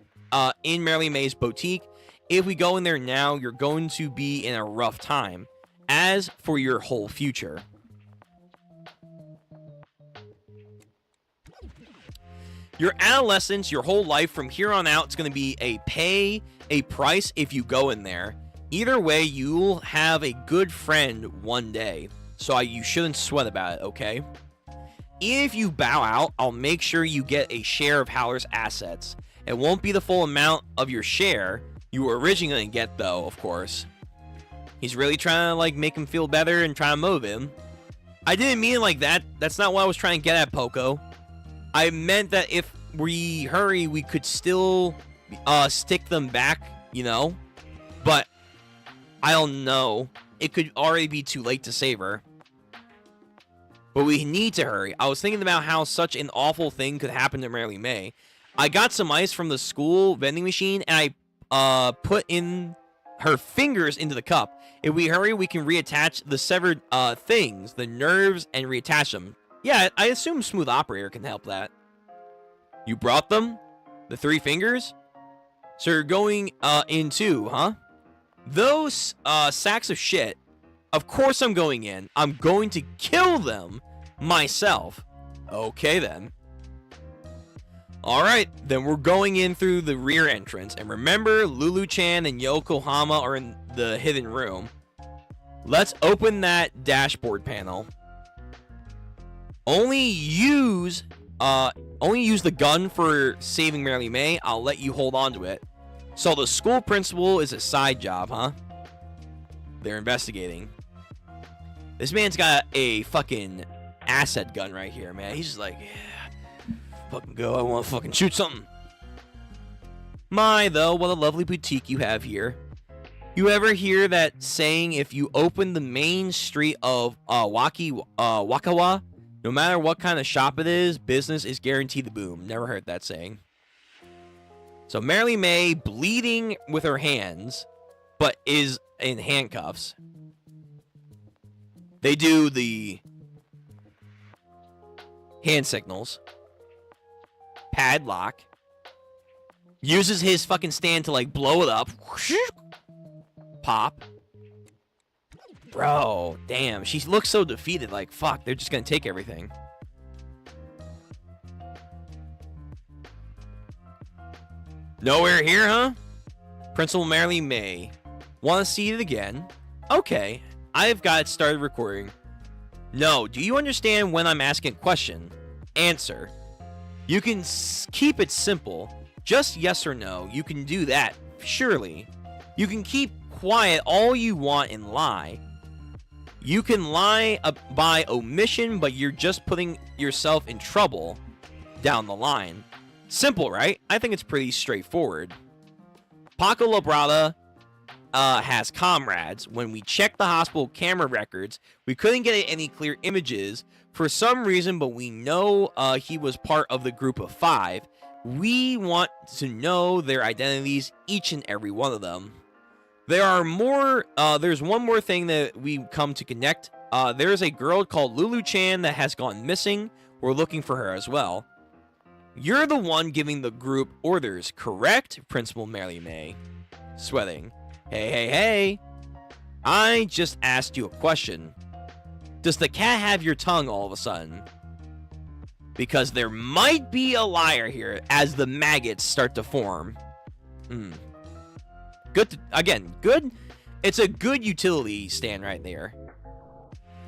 in Merely May's boutique. If we go in there now, you're going to be in a rough time. As for your whole future. Your adolescence, your whole life from here on out, it's going to be a price if you go in there. Either way, you'll have a good friend one day. So you shouldn't sweat about it, okay? If you bow out, I'll make sure you get a share of Howler's assets. It won't be the full amount of your share you were originally going to get, though, of course. He's really trying to, like, make him feel better and try to motive him. I didn't mean it like that. That's not what I was trying to get at, Poco. I meant that if we hurry, we could still stick them back, you know? But I don't know. It could already be too late to save her. But we need to hurry. I was thinking about how such an awful thing could happen to Merely May. I got some ice from the school vending machine, and I put in her fingers into the cup. If we hurry, we can reattach the severed things, the nerves, and reattach them. Yeah, I assume Smooth Operator can help that. You brought them? The 3 fingers? So you're going in too, huh? Those sacks of shit, of course I'm going in. I'm going to kill them myself. Okay then. Alright, then we're going in through the rear entrance. And remember, Lulu-chan and Yokohama are in the hidden room. Let's open that dashboard panel. Only use the gun for saving Mary May. I'll let you hold on to it. So the school principal is a side job, huh? They're investigating. This man's got a fucking asset gun right here, man. He's just like, yeah, fucking go. I want to fucking shoot something. My, though, what a lovely boutique you have here. You ever hear that saying, if you open the main street of Wakawa, no matter what kind of shop it is, business is guaranteed to boom. Never heard that saying. So Mary May bleeding with her hands, but is in handcuffs. They do the hand signals. Padlock. Uses his fucking stand to like blow it up. Pop. Bro, damn. She looks so defeated. Like, fuck, they're just gonna take everything. Nowhere here, huh? Principal Mary May. Want to see it again? Okay, I've got it started recording. No, do you understand when I'm asking a question? Answer. You can keep it simple. Just yes or no. You can do that, surely. You can keep quiet all you want and lie. You can lie by omission, but you're just putting yourself in trouble down the line. Simple, right? I think it's pretty straightforward. Paco Labrada has comrades. When we checked the hospital camera records, we couldn't get any clear images for some reason, but we know he was part of the group of 5. We want to know their identities, each and every one of them. There are more. There's one more thing that we come to connect. There's a girl called Lulu-chan that has gone missing. We're looking for her as well. You're the one giving the group orders, correct? Principal Mary May. Sweating. Hey. I just asked you a question. Does the cat have your tongue all of a sudden? Because there might be a liar here as the maggots start to form. Good. Good. It's a good utility stand right there.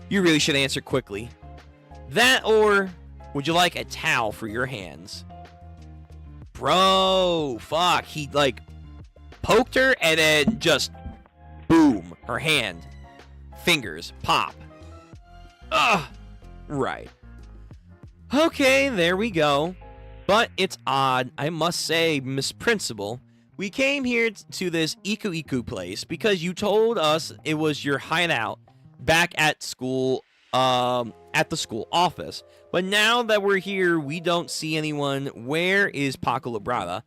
You really should answer quickly. That or would you like a towel for your hands? Bro, fuck. He, like, poked her and then just, boom, her hand. Fingers, pop. Ugh. Right. Okay, there we go. But it's odd, I must say, Miss Principal. We came here to this Iku place because you told us it was your hideout back at school, at the school office. But now that we're here, we don't see anyone. Where is Paco Labrada?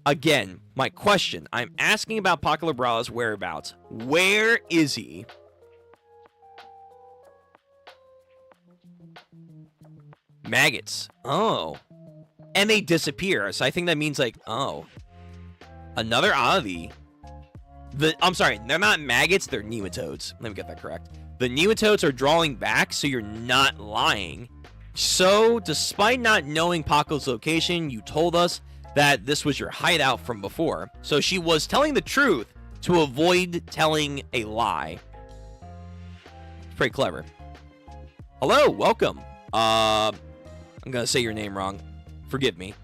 Again, my question. I'm asking about Paco Labrada's whereabouts. Where is he? Maggots. Oh. And they disappear. So I think that means like, oh. Another oddity. I'm sorry, they're not maggots, they're nematodes. Let me get that correct. The nematodes are drawing back, so you're not lying. So, despite not knowing Paco's location, you told us that this was your hideout from before. So she was telling the truth to avoid telling a lie. Pretty clever. Hello, welcome. I'm gonna say your name wrong. Forgive me.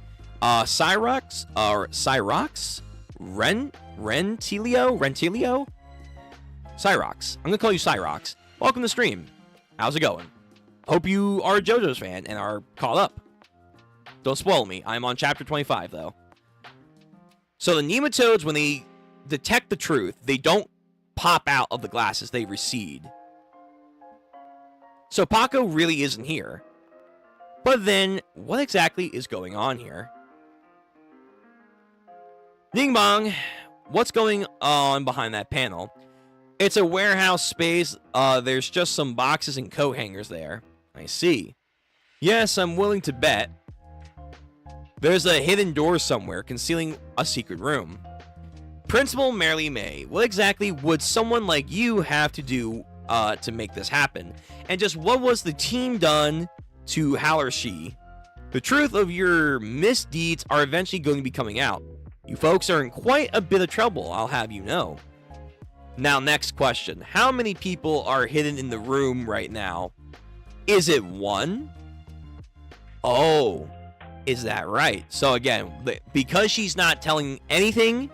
Cyrox? Cyrox? Rentilio? Cyrox. I'm gonna call you Cyrox. Welcome to stream. How's it going? Hope you are a Jojo's fan and are caught up. Don't spoil me. I'm on chapter 25, though. So the nematodes, when they detect the truth, they don't pop out of the glasses. They recede. So Paco really isn't here. But then, what exactly is going on here? Ding bong. What's going on behind that panel? It's a warehouse space. There's just some boxes and coat hangers there. I see. Yes, I'm willing to bet there's a hidden door somewhere concealing a secret room. Principal Merely May, what exactly would someone like you have to do to make this happen? And just what was the team done to Hallershi? The truth of your misdeeds are eventually going to be coming out. You folks are in quite a bit of trouble, I'll have you know. Now, next question. How many people are hidden in the room right now? Is it one? Oh, is that right? So again, because she's not telling anything,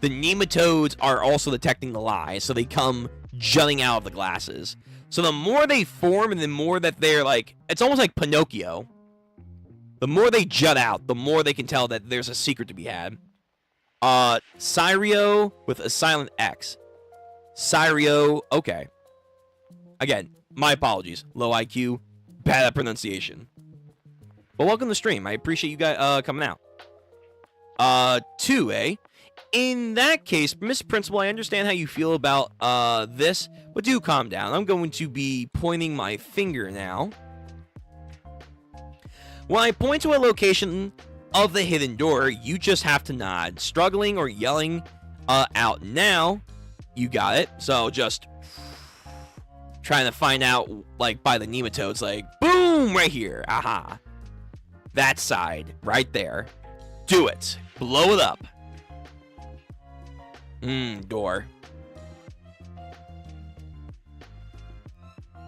the nematodes are also detecting the lie, so they come jutting out of the glasses. So the more they form and the more that they're like, it's almost like Pinocchio. The more they jut out, the more they can tell that there's a secret to be had. Cyrio with a silent X. Cyrio, okay. Again, my apologies. Low IQ, bad at pronunciation. But welcome to the stream. I appreciate you guys coming out. 2, eh? In that case, Miss Principal, I understand how you feel about this, but do calm down. I'm going to be pointing my finger now. When I point to a location of the hidden door, you just have to nod. Struggling or yelling out now, you got it. So just trying to find out, like, by the nematodes, like, boom, right here. Aha. That side, right there. Do it. Blow it up. Door.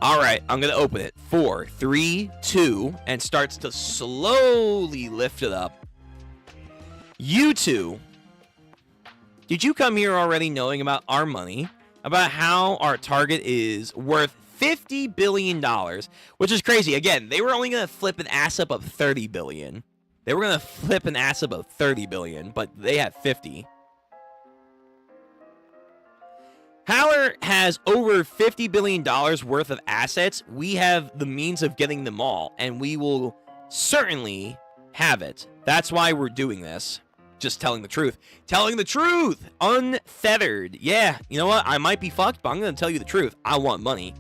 Alright, I'm going to open it. 4, 3, 2, and starts to slowly lift it up. You two, did you come here already knowing about our money? About how our target is worth $50 billion, which is crazy. Again, they were only going to flip an ass up of 30 billion. They were going to flip an ass up of 30 billion, but they had 50. Haller has over $50 billion worth of assets. We have the means of getting them all, and we will certainly have it. That's why we're doing this. Just telling the truth. Telling the truth! Unfettered. Yeah, you know what? I might be fucked, but I'm going to tell you the truth. I want money.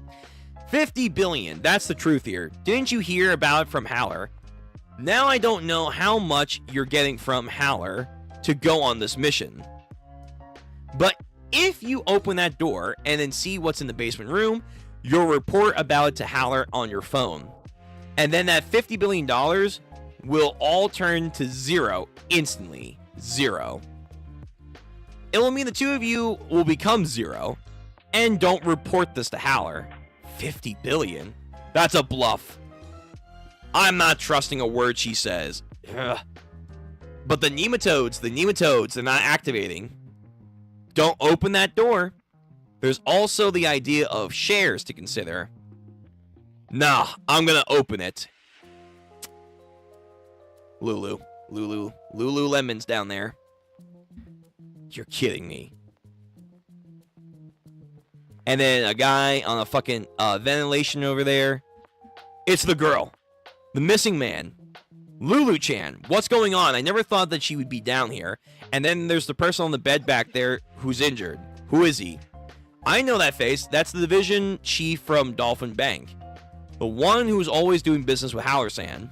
50 billion. That's the truth here. Didn't you hear about it from Haller? Now I don't know how much you're getting from Haller to go on this mission. But if you open that door and then see what's in the basement room, you'll report about it to Haller on your phone. And then that $50 billion will all turn to zero instantly. Zero. It will mean the two of you will become zero. And don't report this to Haller. 50 billion? That's a bluff. I'm not trusting a word she says. Ugh. But the nematodes, they're not activating. Don't open that door. There's also the idea of shares to consider. Nah, I'm gonna open it. Lululemon's down there. You're kidding me. And then a guy on a fucking ventilation over there. It's the girl. The missing man. Lulu-chan, what's going on? I never thought that she would be down here. And then there's the person on the bed back there who's injured. Who is he? I know that face. That's the division chief from Dolphin Bank. The one who's always doing business with Haller-san.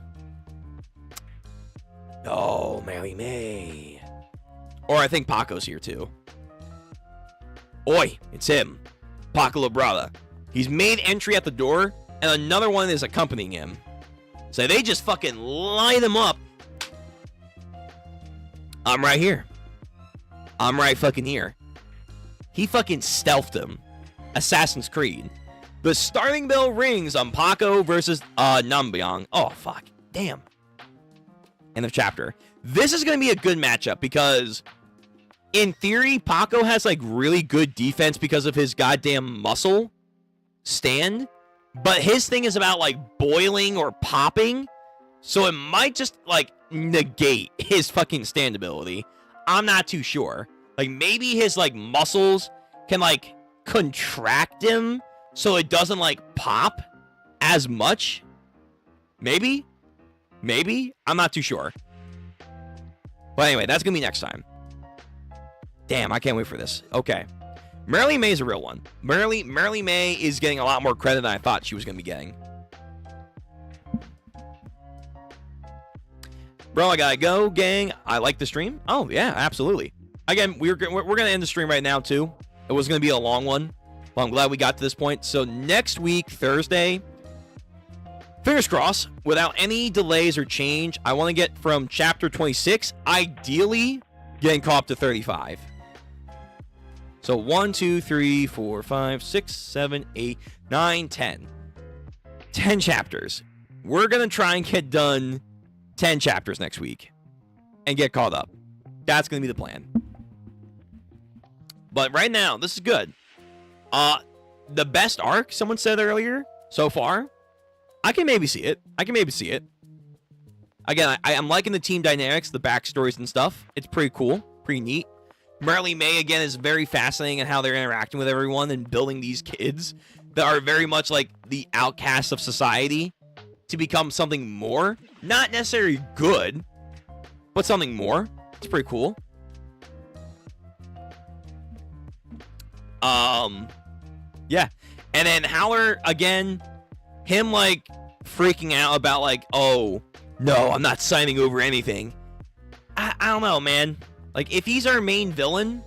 Oh, Mary May. Or I think Paco's here too. Oi, it's him. Paco Labrada. He's made entry at the door, and another one is accompanying him. So they just fucking light him up. I'm right here. I'm right fucking here. He fucking stealthed him. Assassin's Creed. The starting bell rings on Paco versus Nambyong. Oh, fuck. Damn. End of chapter. This is going to be a good matchup because, in theory, Paco has, like, really good defense because of his goddamn muscle stand. But his thing is about, like, boiling or popping. So it might just, like, negate his fucking stand ability. I'm not too sure. Like, maybe his, like, muscles can, like, contract him so it doesn't, like, pop as much. Maybe? Maybe? I'm not too sure. But anyway, that's going to be next time. Damn, I can't wait for this. Okay. Merely May is a real one. Merely May is getting a lot more credit than I thought she was going to be getting. Bro, I gotta go, gang. I like the stream. Oh, yeah, absolutely. Again, we're gonna end the stream right now, too. It was gonna be a long one, but I'm glad we got to this point. So next week, Thursday, fingers crossed, without any delays or change, I want to get from chapter 26, ideally getting caught up to 35. So 1, 2, 3, 4, 5, 6, 7, 8, 9, 10. 10 chapters. We're going to try and get done 10 chapters next week and get caught up. That's going to be the plan. But right now, this is good. The best arc, someone said earlier, so far, I can maybe see it. Again, I'm liking the team dynamics, the backstories and stuff. It's pretty cool, pretty neat. Merle May, again, is very fascinating in how they're interacting with everyone and building these kids that are very much like the outcasts of society to become something more. Not necessarily good, but something more. It's pretty cool. Yeah. And then Howler, again, him, like, freaking out about, like, oh, no, I'm not signing over anything. I don't know, man. Like, if he's our main villain,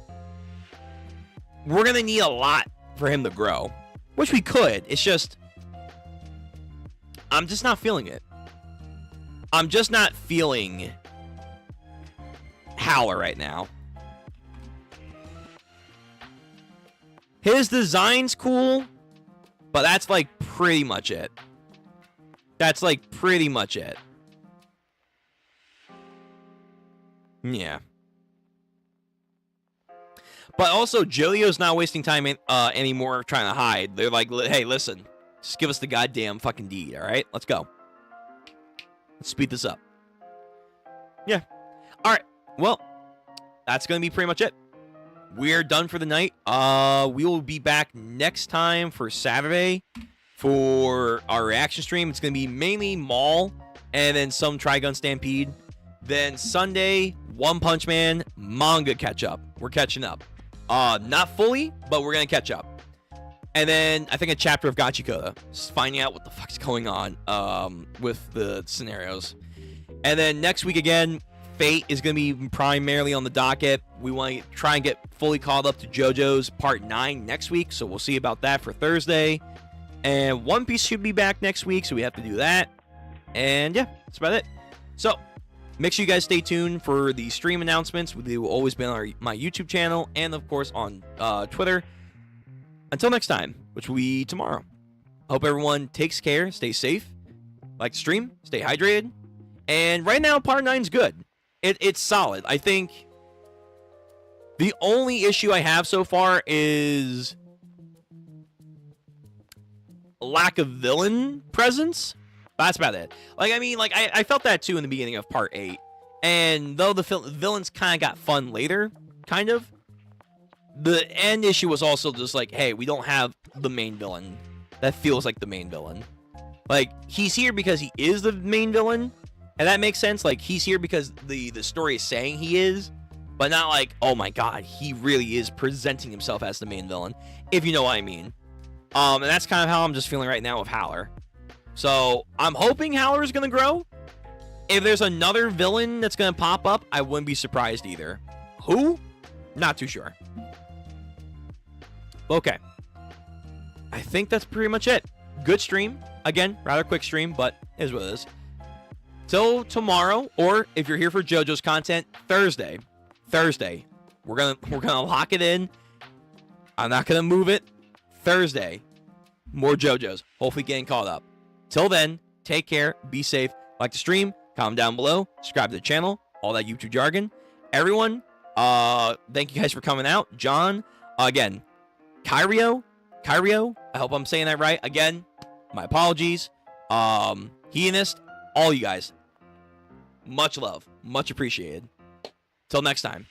we're going to need a lot for him to grow. Which we could. It's just, I'm just not feeling it. I'm just not feeling Howler right now. His design's cool, but that's, like, pretty much it. That's, like, pretty much it. Yeah. But also, Jojo's not wasting time anymore trying to hide. They're like, hey, listen. Just give us the goddamn fucking deed, all right? Let's go. Let's speed this up. Yeah. All right. Well, that's going to be pretty much it. We're done for the night. We will be back next time for Saturday for our reaction stream. It's going to be mainly Maul and then some Trigun Stampede. Then Sunday, One Punch Man manga catch up. We're catching up. Not fully, but we're going to catch up. And then I think a chapter of Gachikoda. Just finding out what the fuck's going on with the scenarios. And then next week again, Fate is going to be primarily on the docket. We want to try and get fully caught up to JoJo's Part 9 next week. So we'll see about that for Thursday. And One Piece should be back next week, so we have to do that. And yeah, that's about it. So make sure you guys stay tuned for the stream announcements. They will always be on my YouTube channel and, of course, on Twitter. Until next time, which will be tomorrow. I hope everyone takes care, stay safe, like the stream, stay hydrated. And right now, Part 9's good. It's solid. I think the only issue I have so far is lack of villain presence. That's about it. Like, I mean, like, I felt that too in the beginning of Part 8. And though the villains kind of got fun later, kind of, the end issue was also just like, hey, we don't have the main villain that feels like the main villain. Like, he's here because he is the main villain, and that makes sense. Like, he's here because the story is saying he is, but not like, oh my god, he really is presenting himself as the main villain, if you know what I mean. And that's kind of how I'm just feeling right now with Howler. So, I'm hoping Howler is going to grow. If there's another villain that's going to pop up, I wouldn't be surprised either. Who? Not too sure. Okay. I think that's pretty much it. Good stream. Again, rather quick stream, but it is what it is. Till tomorrow, or if you're here for JoJo's content, Thursday. We're gonna lock it in. I'm not gonna move it. Thursday. More JoJo's. Hopefully getting caught up. Till then, take care, be safe, like the stream, comment down below, subscribe to the channel, all that YouTube jargon. Everyone, thank you guys for coming out. John, again, Kyrio, I hope I'm saying that right. Again, my apologies. Hedonist, all you guys. Much love. Much appreciated. Till next time.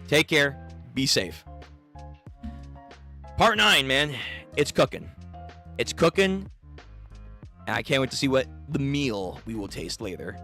Take care. Be safe. Part 9, man. It's cooking. It's cooking. And I can't wait to see what the meal we will taste later.